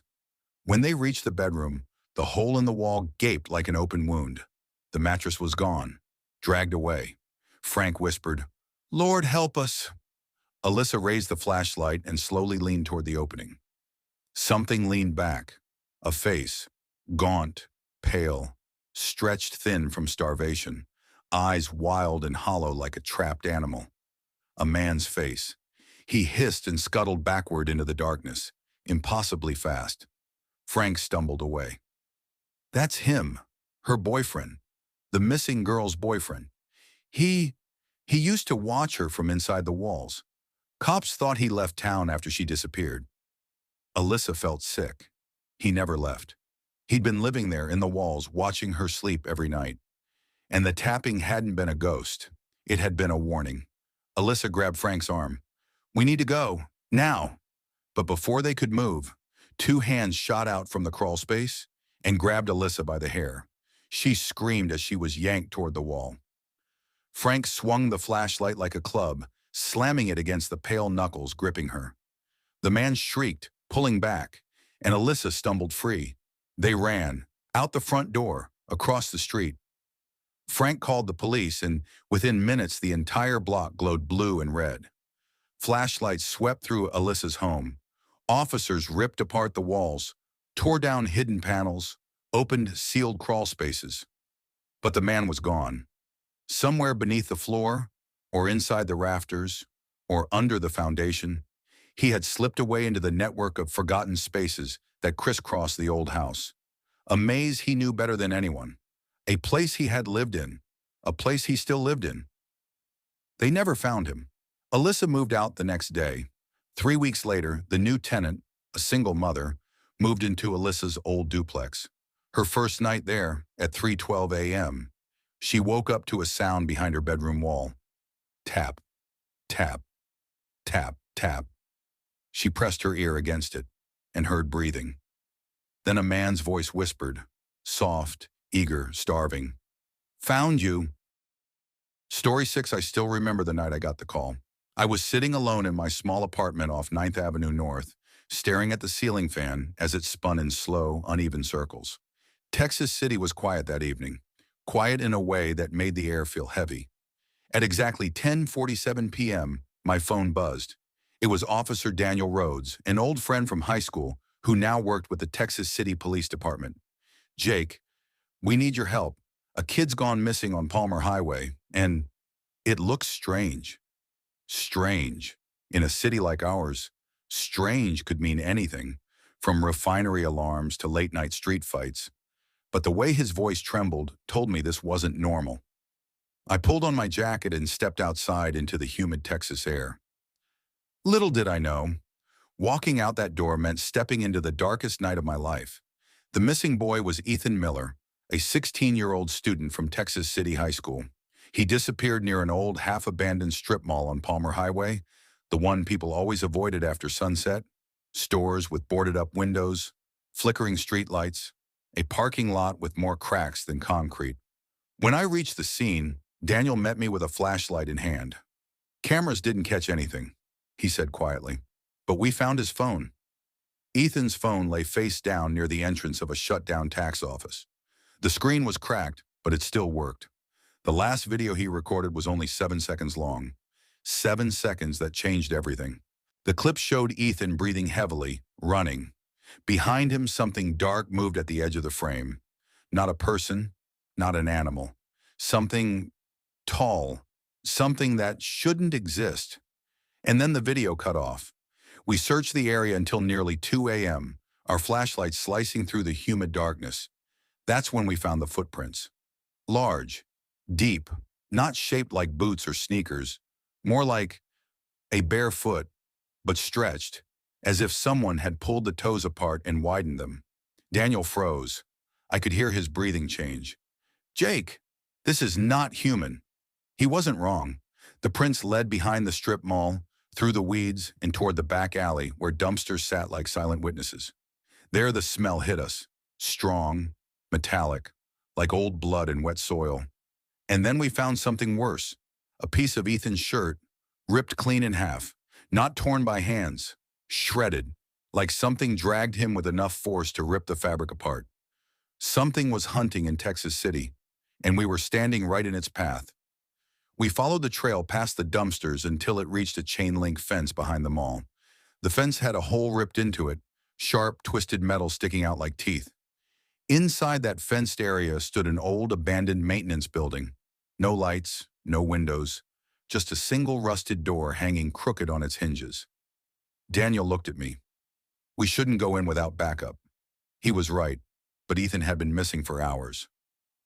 When they reached the bedroom, the hole in the wall gaped like an open wound. The mattress was gone, dragged away. Frank whispered, "Lord, help us." Alyssa raised the flashlight and slowly leaned toward the opening. Something leaned back. A face, gaunt, pale, stretched thin from starvation, eyes wild and hollow like a trapped animal. A man's face. He hissed and scuttled backward into the darkness, impossibly fast. Frank stumbled away. That's him, her boyfriend, the missing girl's boyfriend. He used to watch her from inside the walls. Cops thought he left town after she disappeared. Alyssa felt sick. He never left. He'd been living there in the walls, watching her sleep every night. And the tapping hadn't been a ghost. It had been a warning. Alyssa grabbed Frank's arm. "We need to go, now." But before they could move, two hands shot out from the crawl space and grabbed Alyssa by the hair. She screamed as she was yanked toward the wall. Frank swung the flashlight like a club, slamming it against the pale knuckles gripping her. The man shrieked, pulling back, and Alyssa stumbled free. They ran, out the front door, across the street. Frank called the police, and within minutes the entire block glowed blue and red. Flashlights swept through Alyssa's home. Officers ripped apart the walls, tore down hidden panels, opened sealed crawl spaces. But the man was gone. Somewhere beneath the floor, or inside the rafters, or under the foundation, he had slipped away into the network of forgotten spaces that crisscrossed the old house. A maze he knew better than anyone. A place he had lived in. A place he still lived in. They never found him. Alyssa moved out the next day. 3 weeks later, the new tenant, a single mother, moved into Alyssa's old duplex. Her first night there, at 3:12 a.m., she woke up to a sound behind her bedroom wall. Tap, tap, tap, tap. She pressed her ear against it and heard breathing. Then a man's voice whispered, soft, eager, starving. "Found you." Story 6. I still remember the night I got the call. I was sitting alone in my small apartment off 9th Avenue North, staring at the ceiling fan as it spun in slow, uneven circles. Texas City was quiet that evening, quiet in a way that made the air feel heavy. At exactly 10:47 p.m., my phone buzzed. It was Officer Daniel Rhodes, an old friend from high school who now worked with the Texas City Police Department. "Jake, we need your help. A kid's gone missing on Palmer Highway, and it looks strange." Strange. In a city like ours, strange could mean anything, from refinery alarms to late-night street fights. But the way his voice trembled told me this wasn't normal. I pulled on my jacket and stepped outside into the humid Texas air. Little did I know, walking out that door meant stepping into the darkest night of my life. The missing boy was Ethan Miller, a 16-year-old student from Texas City High School. He disappeared near an old, half-abandoned strip mall on Palmer Highway, the one people always avoided after sunset. Stores with boarded-up windows, flickering streetlights, a parking lot with more cracks than concrete. When I reached the scene, Daniel met me with a flashlight in hand. "Cameras didn't catch anything," he said quietly, "but we found his phone." Ethan's phone lay face down near the entrance of a shut-down tax office. The screen was cracked, but it still worked. The last video he recorded was only 7 seconds long. 7 seconds that changed everything. The clip showed Ethan breathing heavily, running. Behind him, something dark moved at the edge of the frame. Not a person, not an animal. Something tall, something that shouldn't exist. And then the video cut off. We searched the area until nearly 2 a.m., our flashlights slicing through the humid darkness. That's when we found the footprints. Large, deep, not shaped like boots or sneakers, more like a bare foot, but stretched, as if someone had pulled the toes apart and widened them. Daniel froze. I could hear his breathing change. Jake, this is not human. He wasn't wrong. The prince led behind the strip mall, through the weeds, and toward the back alley where dumpsters sat like silent witnesses. There the smell hit us. Strong, metallic, like old blood and wet soil. And then we found something worse. A piece of Ethan's shirt, ripped clean in half, not torn by hands, shredded, like something dragged him with enough force to rip the fabric apart. Something was hunting in Texas City, and we were standing right in its path. We followed the trail past the dumpsters until it reached a chain-link fence behind the mall. The fence had a hole ripped into it, sharp, twisted metal sticking out like teeth. Inside that fenced area stood an old, abandoned maintenance building. No lights, no windows, just a single rusted door hanging crooked on its hinges. Daniel looked at me. We shouldn't go in without backup. He was right, but Ethan had been missing for hours.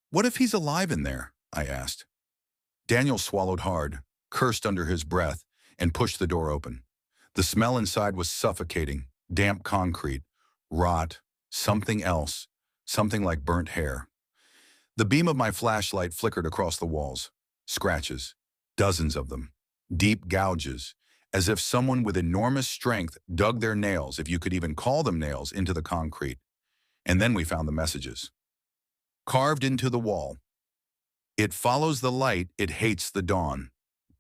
What if he's alive in there? I asked. Daniel swallowed hard, cursed under his breath, and pushed the door open. The smell inside was suffocating, damp concrete, rot, something else, something like burnt hair. The beam of my flashlight flickered across the walls. Scratches, dozens of them, deep gouges, as if someone with enormous strength dug their nails, if you could even call them nails, into the concrete. And then we found the messages. Carved into the wall. It follows the light, it hates the dawn.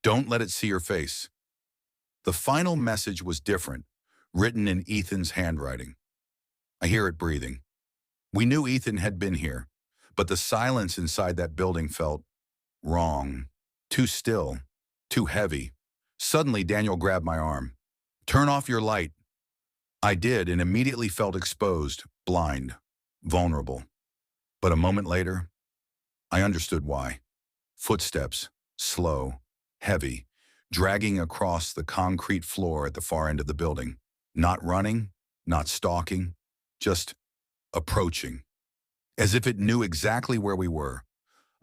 Don't let it see your face. The final message was different, written in Ethan's handwriting. I hear it breathing. We knew Ethan had been here, but the silence inside that building felt wrong, too still, too heavy. Suddenly, Daniel grabbed my arm. Turn off your light. I did and immediately felt exposed, blind, vulnerable. But a moment later, I understood why. Footsteps, slow, heavy, dragging across the concrete floor at the far end of the building. Not running, not stalking, just approaching. As if it knew exactly where we were.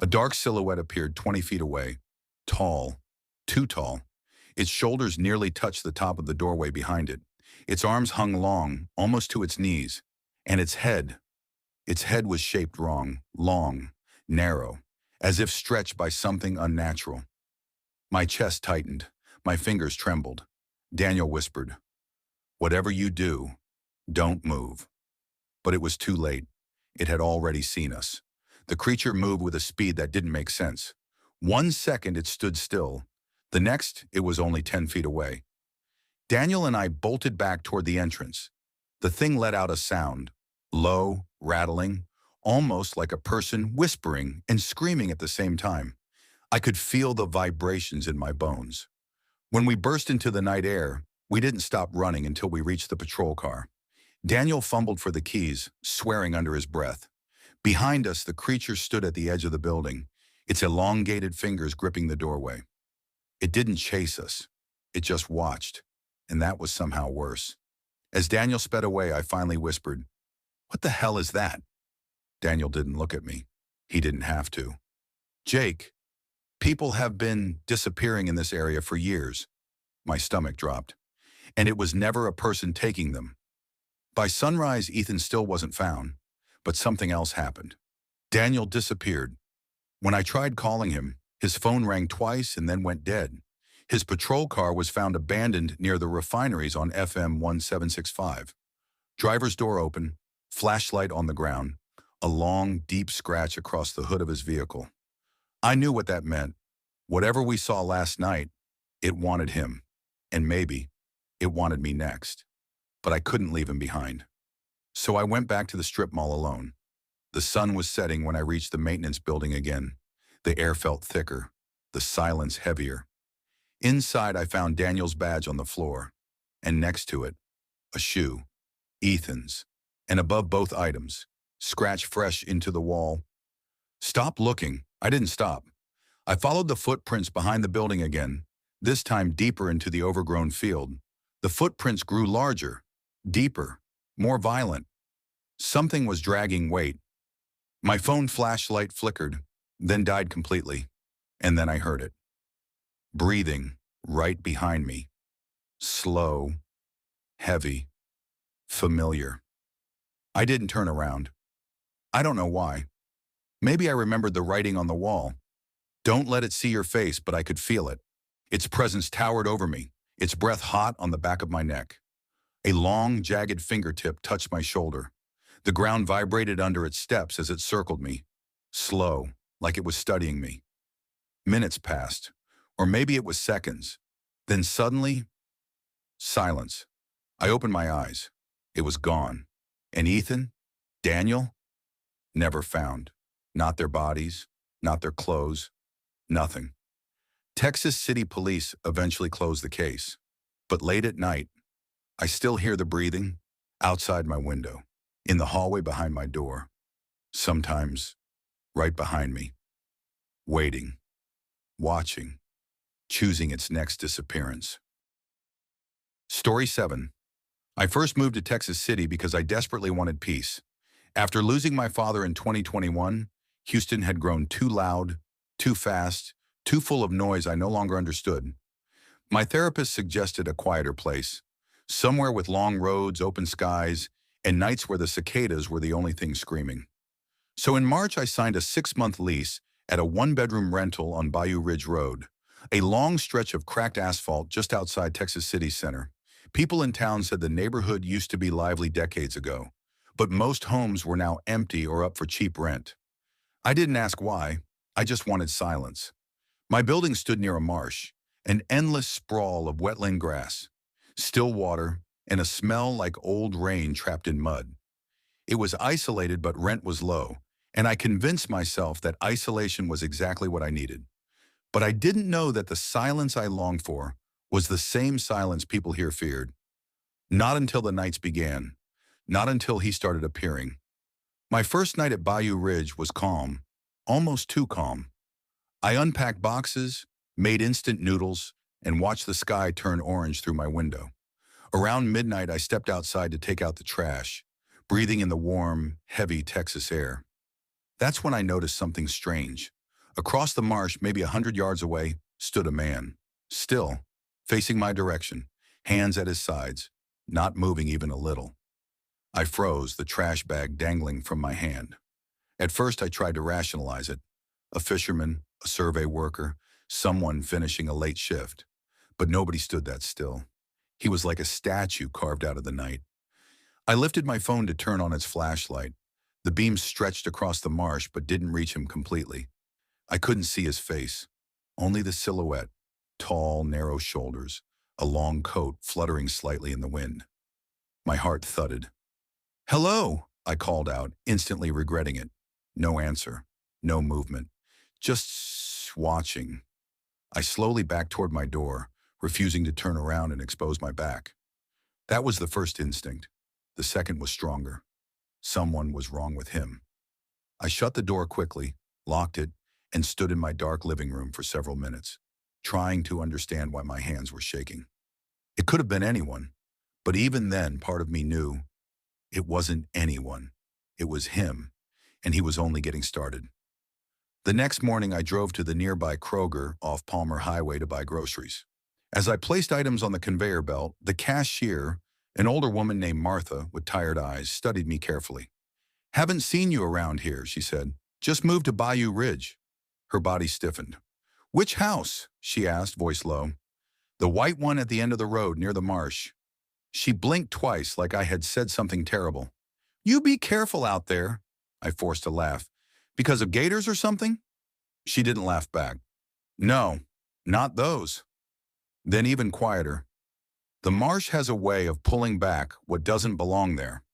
A dark silhouette appeared 20 feet away. Tall, too tall. Its shoulders nearly touched the top of the doorway behind it. Its arms hung long, almost to its knees. And its head was shaped wrong, long, narrow, as if stretched by something unnatural. My chest tightened. My fingers trembled. Daniel whispered, "Whatever you do, don't move." But it was too late. It had already seen us. The creature moved with a speed that didn't make sense. 1 second it stood still. The next, it was only 10 feet away. Daniel and I bolted back toward the entrance. The thing let out a sound, low, rattling, almost like a person whispering and screaming at the same time. I could feel the vibrations in my bones. When we burst into the night air, we didn't stop running until we reached the patrol car. Daniel fumbled for the keys, swearing under his breath. Behind us, the creature stood at the edge of the building, its elongated fingers gripping the doorway. It didn't chase us. It just watched, and that was somehow worse. As Daniel sped away, I finally whispered, "What the hell is that?" Daniel didn't look at me. He didn't have to. "Jake, people have been disappearing in this area for years." My stomach dropped. And it was never a person taking them. By sunrise, Ethan still wasn't found, but something else happened. Daniel disappeared. When I tried calling him, his phone rang twice and then went dead. His patrol car was found abandoned near the refineries on FM 1765. Driver's door open, flashlight on the ground, a long, deep scratch across the hood of his vehicle. I knew what that meant. Whatever we saw last night, it wanted him. And maybe it wanted me next. But I couldn't leave him behind. So I went back to the strip mall alone. The sun was setting when I reached the maintenance building again. The air felt thicker, the silence heavier. Inside, I found Daniel's badge on the floor, and next to it, a shoe, Ethan's, and above both items, scratched fresh into the wall. Stop looking. I didn't stop. I followed the footprints behind the building again, this time deeper into the overgrown field. The footprints grew larger, deeper, more violent. Something was dragging weight. My phone flashlight flickered, then died completely, and then I heard it. Breathing right behind me. Slow, heavy, familiar. I didn't turn around. I don't know why. Maybe I remembered the writing on the wall. Don't let it see your face, but I could feel it. Its presence towered over me, its breath hot on the back of my neck. A long, jagged fingertip touched my shoulder. The ground vibrated under its steps as it circled me. Slow, like it was studying me. Minutes passed, or maybe it was seconds. Then suddenly, silence. I opened my eyes. It was gone. And Ethan? Daniel? Never found. Not their bodies, not their clothes, nothing. Texas City Police eventually closed the case. But late at night, I still hear the breathing outside my window, in the hallway behind my door, sometimes right behind me, waiting, watching, choosing its next disappearance. Story 7. I first moved to Texas City because I desperately wanted peace. After losing my father in 2021, Houston had grown too loud, too fast, too full of noise I no longer understood. My therapist suggested a quieter place, somewhere with long roads, open skies, and nights where the cicadas were the only thing screaming. So in March, I signed a 6-month lease at a one-bedroom rental on Bayou Ridge Road, a long stretch of cracked asphalt just outside Texas City Center. People in town said the neighborhood used to be lively decades ago, but most homes were now empty or up for cheap rent. I didn't ask why, I just wanted silence. My building stood near a marsh, an endless sprawl of wetland grass, still water, and a smell like old rain trapped in mud. It was isolated, but rent was low, and I convinced myself that isolation was exactly what I needed. But I didn't know that the silence I longed for was the same silence people here feared. Not until the nights began, not until he started appearing. My first night at Bayou Ridge was calm, almost too calm. I unpacked boxes, made instant noodles, and watched the sky turn orange through my window. Around midnight, I stepped outside to take out the trash, breathing in the warm, heavy Texas air. That's when I noticed something strange. Across the marsh, maybe 100 yards away, stood a man. Still, facing my direction, hands at his sides, not moving even a little. I froze, the trash bag dangling from my hand. At first, I tried to rationalize it. A fisherman, a survey worker, someone finishing a late shift. But nobody stood that still. He was like a statue carved out of the night. I lifted my phone to turn on its flashlight. The beam stretched across the marsh but didn't reach him completely. I couldn't see his face, only the silhouette, tall, narrow shoulders, a long coat fluttering slightly in the wind. My heart thudded. "Hello," I called out, instantly regretting it. No answer, no movement, just watching. I slowly backed toward my door, refusing to turn around and expose my back. That was the first instinct. The second was stronger. Someone was wrong with him. I shut the door quickly, locked it, and stood in my dark living room for several minutes, trying to understand why my hands were shaking. It could have been anyone, but even then, part of me knew it wasn't anyone. It was him, and he was only getting started. The next morning, I drove to the nearby Kroger off Palmer Highway to buy groceries. As I placed items on the conveyor belt, the cashier, an older woman named Martha with tired eyes, studied me carefully. "Haven't seen you around here," she said. "Just moved to Bayou Ridge." Her body stiffened. "Which house?" she asked, voice low. "The white one at the end of the road near the marsh." She blinked twice like I had said something terrible. "You be careful out there." I forced a laugh. "Because of gators or something?" She didn't laugh back. "No, not those." Then even quieter. "The marsh has a way of pulling back what doesn't belong there."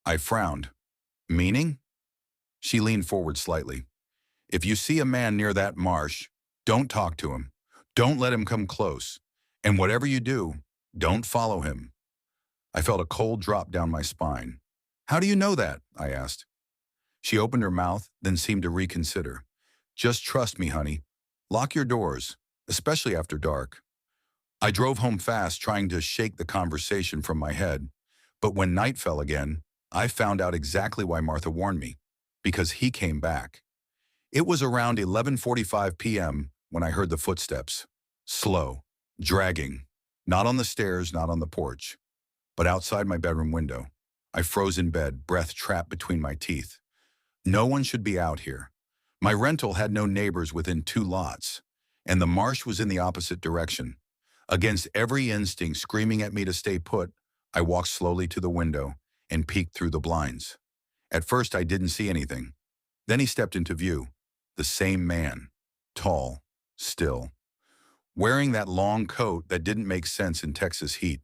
I frowned. "Meaning?" She leaned forward slightly. "If you see a man near that marsh, don't talk to him. Don't let him come close. And whatever you do, don't follow him." I felt a cold drop down my spine. "How do you know that?" I asked. She opened her mouth, then seemed to reconsider. "Just trust me, honey. Lock your doors, especially after dark." I drove home fast, trying to shake the conversation from my head. But when night fell again, I found out exactly why Martha warned me. Because he came back. It was around 11:45 p.m. when I heard the footsteps. Slow, dragging. Not on the stairs, not on the porch, but outside my bedroom window. I froze in bed, breath trapped between my teeth. No one should be out here. My rental had no neighbors within 2 lots, and the marsh was in the opposite direction. Against every instinct screaming at me to stay put, I walked slowly to the window and peeked through the blinds. At first, I didn't see anything. Then he stepped into view. The same man. Tall. Still. Wearing that long coat that didn't make sense in Texas heat.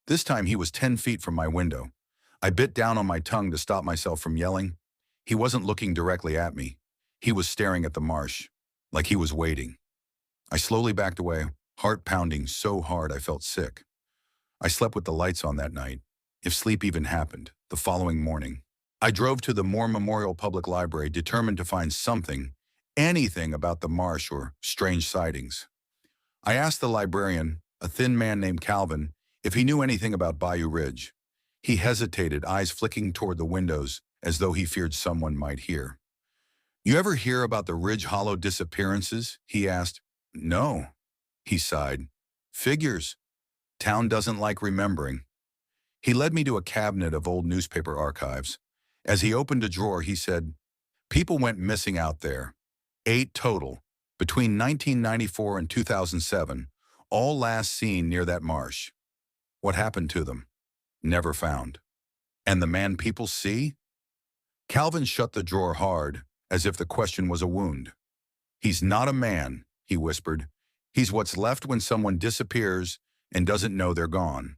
This time he was 10 feet from my window. I bit down on my tongue to stop myself from yelling. He wasn't looking directly at me. He was staring at the marsh, like he was waiting. I slowly backed away, heart pounding so hard I felt sick. I slept with the lights on that night, if sleep even happened, the following morning. I drove to the Moore Memorial Public Library determined to find something, anything about the marsh or strange sightings. I asked the librarian, a thin man named Calvin, if he knew anything about Bayou Ridge. He hesitated, eyes flicking toward the windows, as though he feared someone might hear. "You ever hear about the Ridge Hollow disappearances?" he asked. "No," he sighed. "Figures. Town doesn't like remembering." He led me to a cabinet of old newspaper archives. As he opened a drawer, he said, "People went missing out there. 8 total, between 1994 and 2007, all last seen near that marsh. What happened to them? Never found. And the man people see?" Calvin shut the drawer hard, as if the question was a wound. "He's not a man," he whispered. "He's what's left when someone disappears and doesn't know they're gone."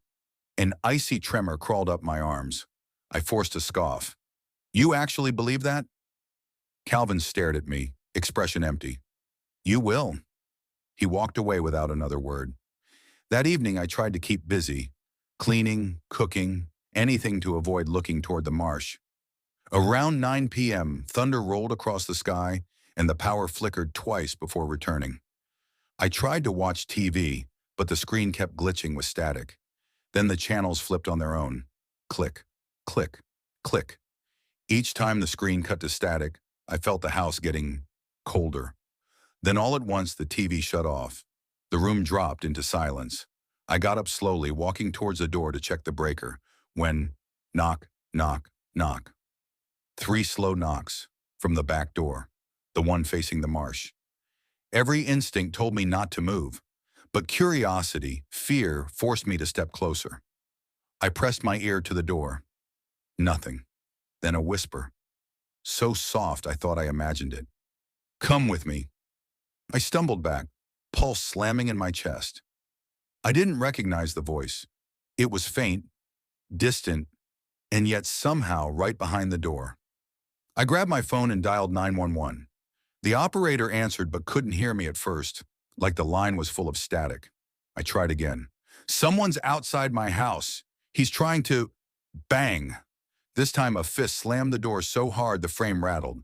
An icy tremor crawled up my arms. I forced a scoff. "You actually believe that?" Calvin stared at me, expression empty. "You will." He walked away without another word. That evening I tried to keep busy, cleaning, cooking, anything to avoid looking toward the marsh. Around 9 p.m., thunder rolled across the sky and the power flickered twice before returning. I tried to watch TV, but the screen kept glitching with static. Then the channels flipped on their own. Click, click, click. Each time the screen cut to static, I felt the house getting colder. Then all at once the TV shut off. The room dropped into silence. I got up slowly, walking towards the door to check the breaker, when knock, knock, knock. 3 slow knocks from the back door, the one facing the marsh. Every instinct told me not to move, but curiosity, fear forced me to step closer. I pressed my ear to the door. Nothing. Then a whisper. So soft I thought I imagined it. "Come with me." I stumbled back, pulse slamming in my chest. I didn't recognize the voice. It was faint, distant, and yet somehow right behind the door. I grabbed my phone and dialed 911. The operator answered but couldn't hear me at first, like the line was full of static. I tried again. "Someone's outside my house. He's trying to..." Bang! This time a fist slammed the door so hard the frame rattled.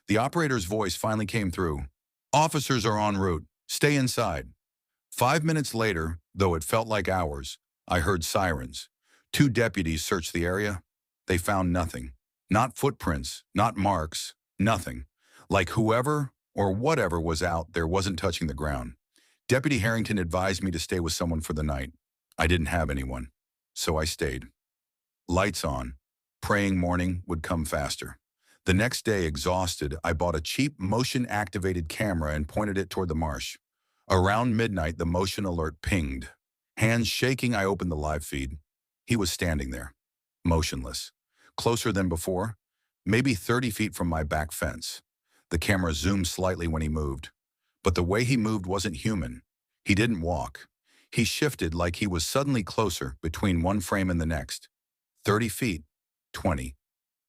The operator's voice finally came through. "Officers are en route. Stay inside." 5 minutes later, though it felt like hours, I heard sirens. 2 deputies searched the area. They found nothing. Not footprints, not marks, nothing. Like whoever or whatever was out there wasn't touching the ground. Deputy Harrington advised me to stay with someone for the night. I didn't have anyone, so I stayed. Lights on, praying morning would come faster. The next day, exhausted, I bought a cheap motion-activated camera and pointed it toward the marsh. Around midnight, the motion alert pinged. Hands shaking, I opened the live feed. He was standing there, motionless. Closer than before, maybe 30 feet from my back fence. The camera zoomed slightly when he moved. But the way he moved wasn't human. He didn't walk. He shifted like he was suddenly closer between one frame and the next. 30 feet, 20,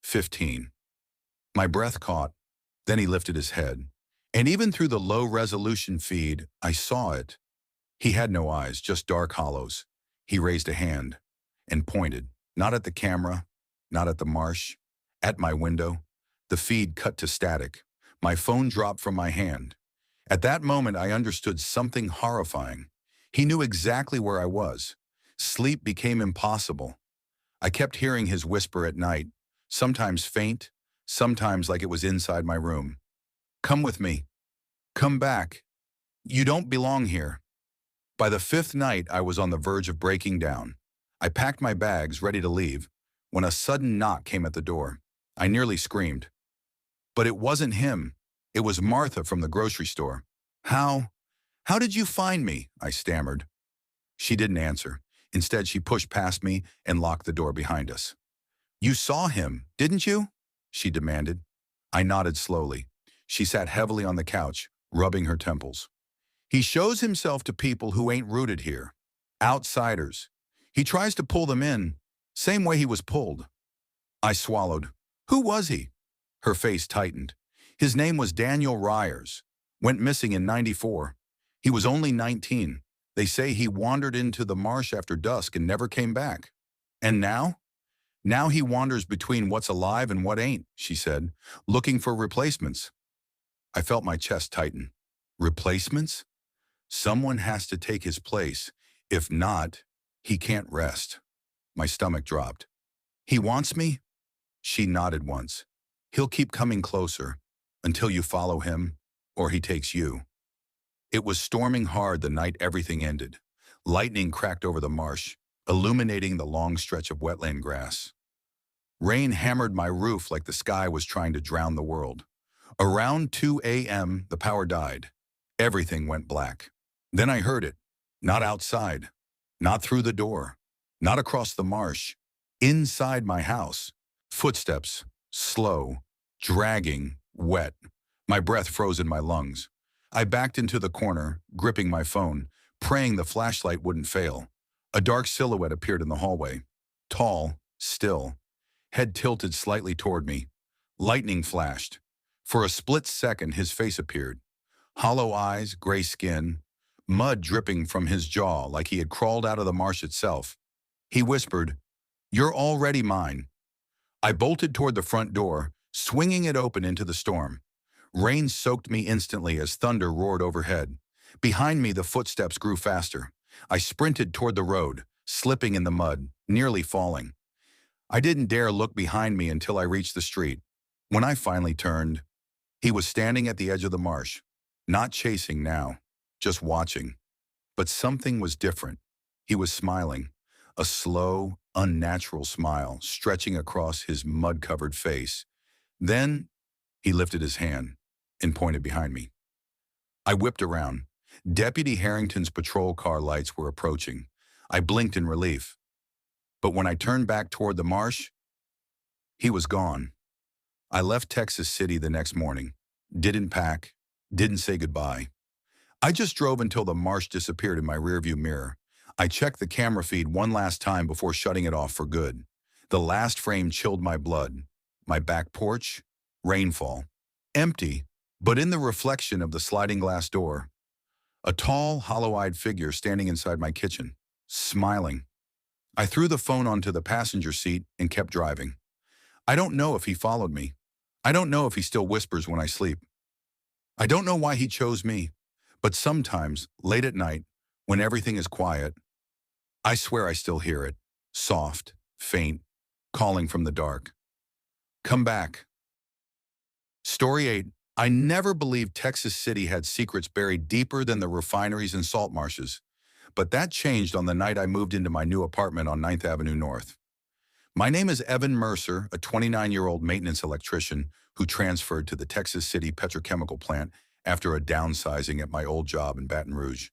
15. My breath caught. Then he lifted his head. And even through the low-resolution feed, I saw it. He had no eyes, just dark hollows. He raised a hand and pointed, not at the camera, not at the marsh, at my window. The feed cut to static. My phone dropped from my hand. At that moment, I understood something horrifying. He knew exactly where I was. Sleep became impossible. I kept hearing his whisper at night, sometimes faint, sometimes like it was inside my room. "Come with me. Come back. You don't belong here." By the 5th night, I was on the verge of breaking down. I packed my bags, ready to leave, when a sudden knock came at the door. I nearly screamed. But it wasn't him. It was Martha from the grocery store. How? How did you find me? I stammered. She didn't answer. Instead, she pushed past me and locked the door behind us. You saw him, didn't you? She demanded. I nodded slowly. She sat heavily on the couch, rubbing her temples. He shows himself to people who ain't rooted here. Outsiders. He tries to pull them in, same way he was pulled. I swallowed. Who was he? Her face tightened. His name was Daniel Ryers. Went missing in '94. He was only 19. They say he wandered into the marsh after dusk and never came back. And now? Now he wanders between what's alive and what ain't, she said, looking for replacements. I felt my chest tighten. Replacements? Someone has to take his place. If not, he can't rest. My stomach dropped. He wants me? She nodded once. He'll keep coming closer until you follow him or he takes you. It was storming hard the night everything ended. Lightning cracked over the marsh, illuminating the long stretch of wetland grass. Rain hammered my roof like the sky was trying to drown the world. Around 2 a.m., the power died. Everything went black. Then I heard it. Not outside. Not through the door. Not across the marsh. Inside my house. Footsteps. Slow. Dragging. Wet. My breath froze in my lungs. I backed into the corner, gripping my phone, praying the flashlight wouldn't fail. A dark silhouette appeared in the hallway. Tall. Still. Head tilted slightly toward me. Lightning flashed. For a split second, his face appeared. Hollow eyes, gray skin, mud dripping from his jaw like he had crawled out of the marsh itself. He whispered, "You're already mine." I bolted toward the front door, swinging it open into the storm. Rain soaked me instantly as thunder roared overhead. Behind me, the footsteps grew faster. I sprinted toward the road, slipping in the mud, nearly falling. I didn't dare look behind me until I reached the street. When I finally turned, he was standing at the edge of the marsh, not chasing now, just watching. But something was different. He was smiling, a slow, unnatural smile stretching across his mud-covered face. Then he lifted his hand and pointed behind me. I whipped around. Deputy Harrington's patrol car lights were approaching. I blinked in relief. But when I turned back toward the marsh, he was gone. I left Texas City the next morning. Didn't pack, didn't say goodbye. I just drove until the marsh disappeared in my rearview mirror. I checked the camera feed one last time before shutting it off for good. The last frame chilled my blood. My back porch, rainfall. Empty, but in the reflection of the sliding glass door, a tall, hollow-eyed figure standing inside my kitchen, smiling. I threw the phone onto the passenger seat and kept driving. I don't know if he followed me. I don't know if he still whispers when I sleep. I don't know why he chose me, but sometimes, late at night, when everything is quiet, I swear I still hear it, soft, faint, calling from the dark. Come back. Story 8. I never believed Texas City had secrets buried deeper than the refineries and salt marshes, but that changed on the night I moved into my new apartment on 9th Avenue North. My name is Evan Mercer, a 29-year-old maintenance electrician who transferred to the Texas City petrochemical plant after a downsizing at my old job in Baton Rouge.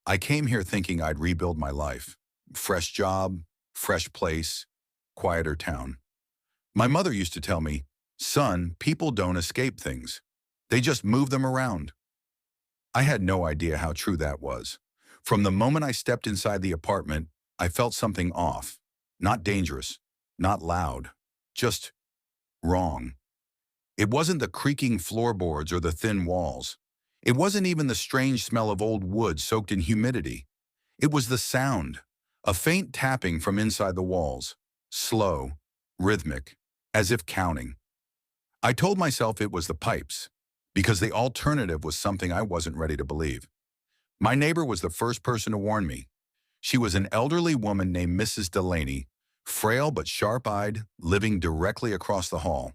I came here thinking I'd rebuild my life. Fresh job, fresh place, quieter town. My mother used to tell me, "Son, people don't escape things. They just move them around." I had no idea how true that was. From the moment I stepped inside the apartment, I felt something off. Not dangerous, not loud, just wrong. It wasn't the creaking floorboards or the thin walls. It wasn't even the strange smell of old wood soaked in humidity. It was the sound, a faint tapping from inside the walls, slow, rhythmic, as if counting. I told myself it was the pipes, because the alternative was something I wasn't ready to believe. My neighbor was the first person to warn me. She was an elderly woman named Mrs. Delaney, frail but sharp-eyed, living directly across the hall.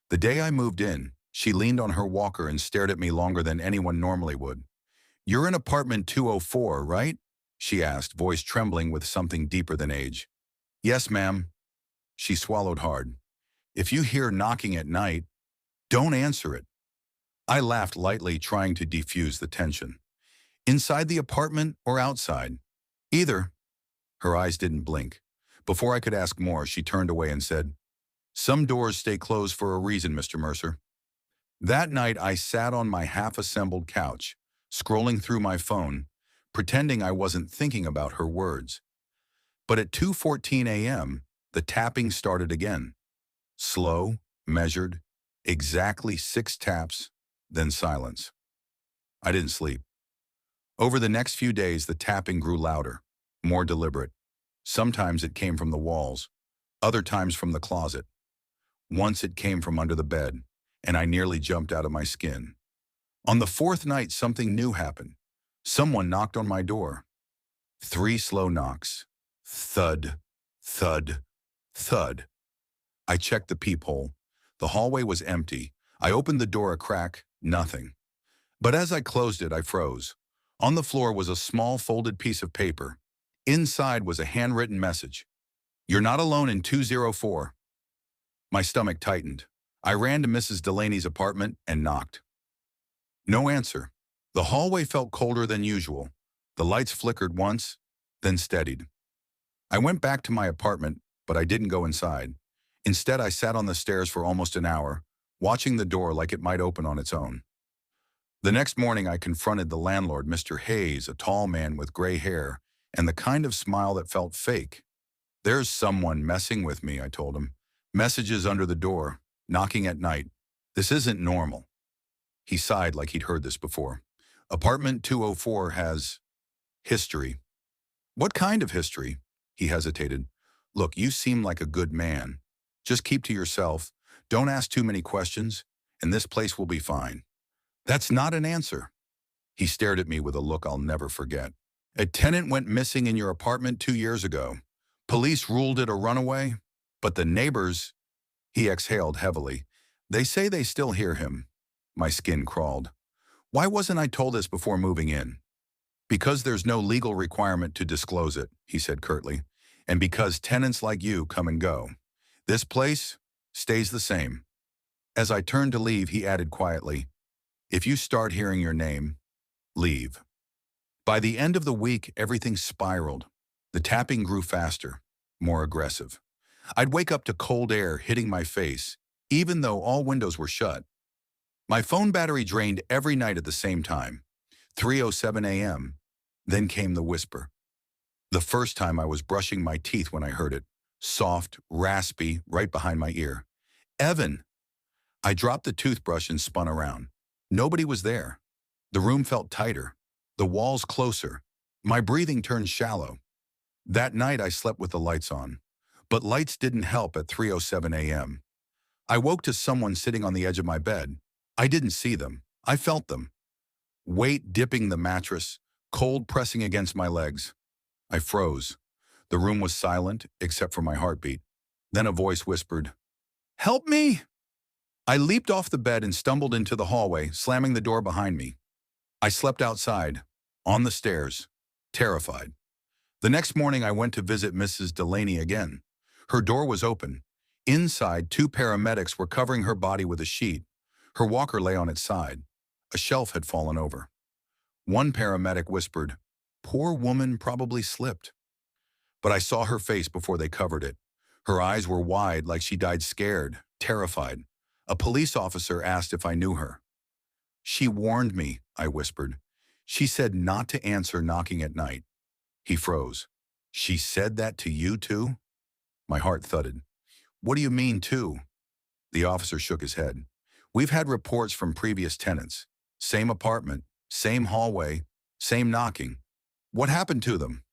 The day I moved in, she leaned on her walker and stared at me longer than anyone normally would. "You're in apartment 204, right?" she asked, voice trembling with something deeper than age. "Yes, ma'am." She swallowed hard. If you hear knocking at night, don't answer it. I laughed lightly, trying to defuse the tension. Inside the apartment or outside? Either. Her eyes didn't blink. Before I could ask more, she turned away and said, "Some doors stay closed for a reason, Mr. Mercer." That night, I sat on my half-assembled couch, scrolling through my phone, pretending I wasn't thinking about her words. But at 2:14 a.m., the tapping started again. Slow, measured, exactly 6 taps, then silence. I didn't sleep. Over the next few days, the tapping grew louder, more deliberate. Sometimes it came from the walls, other times from the closet. Once it came from under the bed, and I nearly jumped out of my skin. On the 4th night, something new happened. Someone knocked on my door. 3 slow knocks. Thud, thud, thud. I checked the peephole. The hallway was empty. I opened the door a crack, nothing. But as I closed it, I froze. On the floor was a small folded piece of paper. Inside was a handwritten message. "You're not alone in 204. My stomach tightened. I ran to Mrs. Delaney's apartment and knocked. No answer. The hallway felt colder than usual. The lights flickered once, then steadied. I went back to my apartment, but I didn't go inside. Instead, I sat on the stairs for almost an hour, watching the door like it might open on its own. The next morning, I confronted the landlord, Mr. Hayes, a tall man with gray hair and the kind of smile that felt fake. "There's someone messing with me," I told him. "Messages under the door, knocking at night. This isn't normal." He sighed like he'd heard this before. "Apartment 204 has history." "What kind of history?" He hesitated. "Look, you seem like a good man. Just keep to yourself. Don't ask too many questions, and this place will be fine." "That's not an answer." He stared at me with a look I'll never forget. "A tenant went missing in your apartment 2 years ago. Police ruled it a runaway, but the neighbors—" He exhaled heavily. "They say they still hear him." My skin crawled. "Why wasn't I told this before moving in?" "Because there's no legal requirement to disclose it," he said curtly, "and because tenants like you come and go. This place stays the same." As I turned to leave, he added quietly, "If you start hearing your name, leave." By the end of the week, everything spiraled. The tapping grew faster, more aggressive. I'd wake up to cold air hitting my face, even though all windows were shut. My phone battery drained every night at the same time, 3:07 a.m. Then came the whisper. The first time I was brushing my teeth when I heard it, soft, raspy, right behind my ear. "Evan!" I dropped the toothbrush and spun around. Nobody was there. The room felt tighter, the walls closer. My breathing turned shallow. That night I slept with the lights on, but lights didn't help at 3:07 a.m. I woke to someone sitting on the edge of my bed. I didn't see them. I felt them. Weight dipping the mattress, cold pressing against my legs. I froze. The room was silent, except for my heartbeat. Then a voice whispered, "Help me!" I leaped off the bed and stumbled into the hallway, slamming the door behind me. I slept outside, on the stairs, terrified. The next morning, I went to visit Mrs. Delaney again. Her door was open. Inside, 2 paramedics were covering her body with a sheet. Her walker lay on its side. A shelf had fallen over. One paramedic whispered, "Poor woman probably slipped." But I saw her face before they covered it. Her eyes were wide like she died scared, terrified. A police officer asked if I knew her. "She warned me," I whispered. "She said not to answer knocking at night." He froze. "She said that to you too?" My heart thudded. "What do you mean too?" The officer shook his head. "We've had reports from previous tenants. Same apartment, same hallway, same knocking. What happened to them?"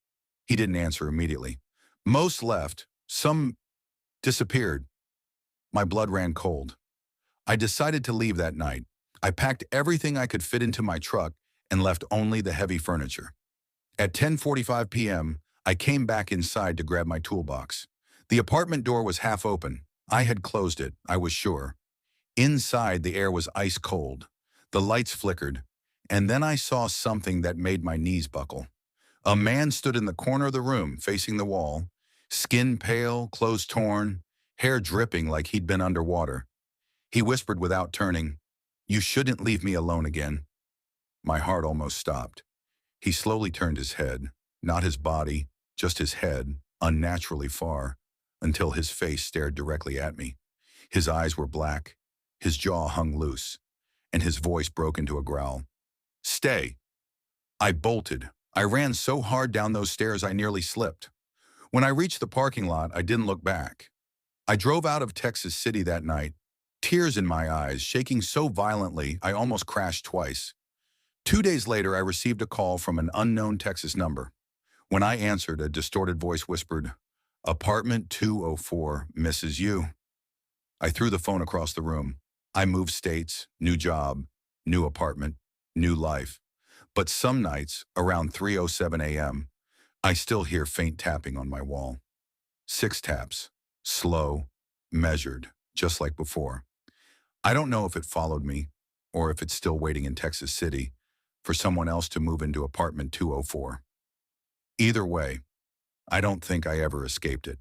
He didn't answer immediately. "Most left. Some disappeared." My blood ran cold. I decided to leave that night. I packed everything I could fit into my truck and left only the heavy furniture. At 10:45 p.m., I came back inside to grab my toolbox. The apartment door was half open. I had closed it, I was sure. Inside, the air was ice cold. The lights flickered, and then I saw something that made my knees buckle. A man stood in the corner of the room, facing the wall, skin pale, clothes torn. hair dripping like he'd been underwater. He whispered without turning, "You shouldn't leave me alone again." My heart almost stopped. He slowly turned his head, not his body, just his head, unnaturally far, until his face stared directly at me. His eyes were black, his jaw hung loose, and his voice broke into a growl. "Stay." I bolted. I ran so hard down those stairs I nearly slipped. When I reached the parking lot, I didn't look back. I drove out of Texas City that night, tears in my eyes, shaking so violently I almost crashed twice. 2 days later, I received a call from an unknown Texas number. When I answered, a distorted voice whispered, "Apartment 204 misses you." I threw the phone across the room. I moved states, new job, new apartment, new life. But some nights, around 3:07 a.m., I still hear faint tapping on my wall. 6 taps, slow, measured, just like before. I don't know if it followed me or if it's still waiting in Texas City for someone else to move into apartment 204. Either way, I don't think I ever escaped it.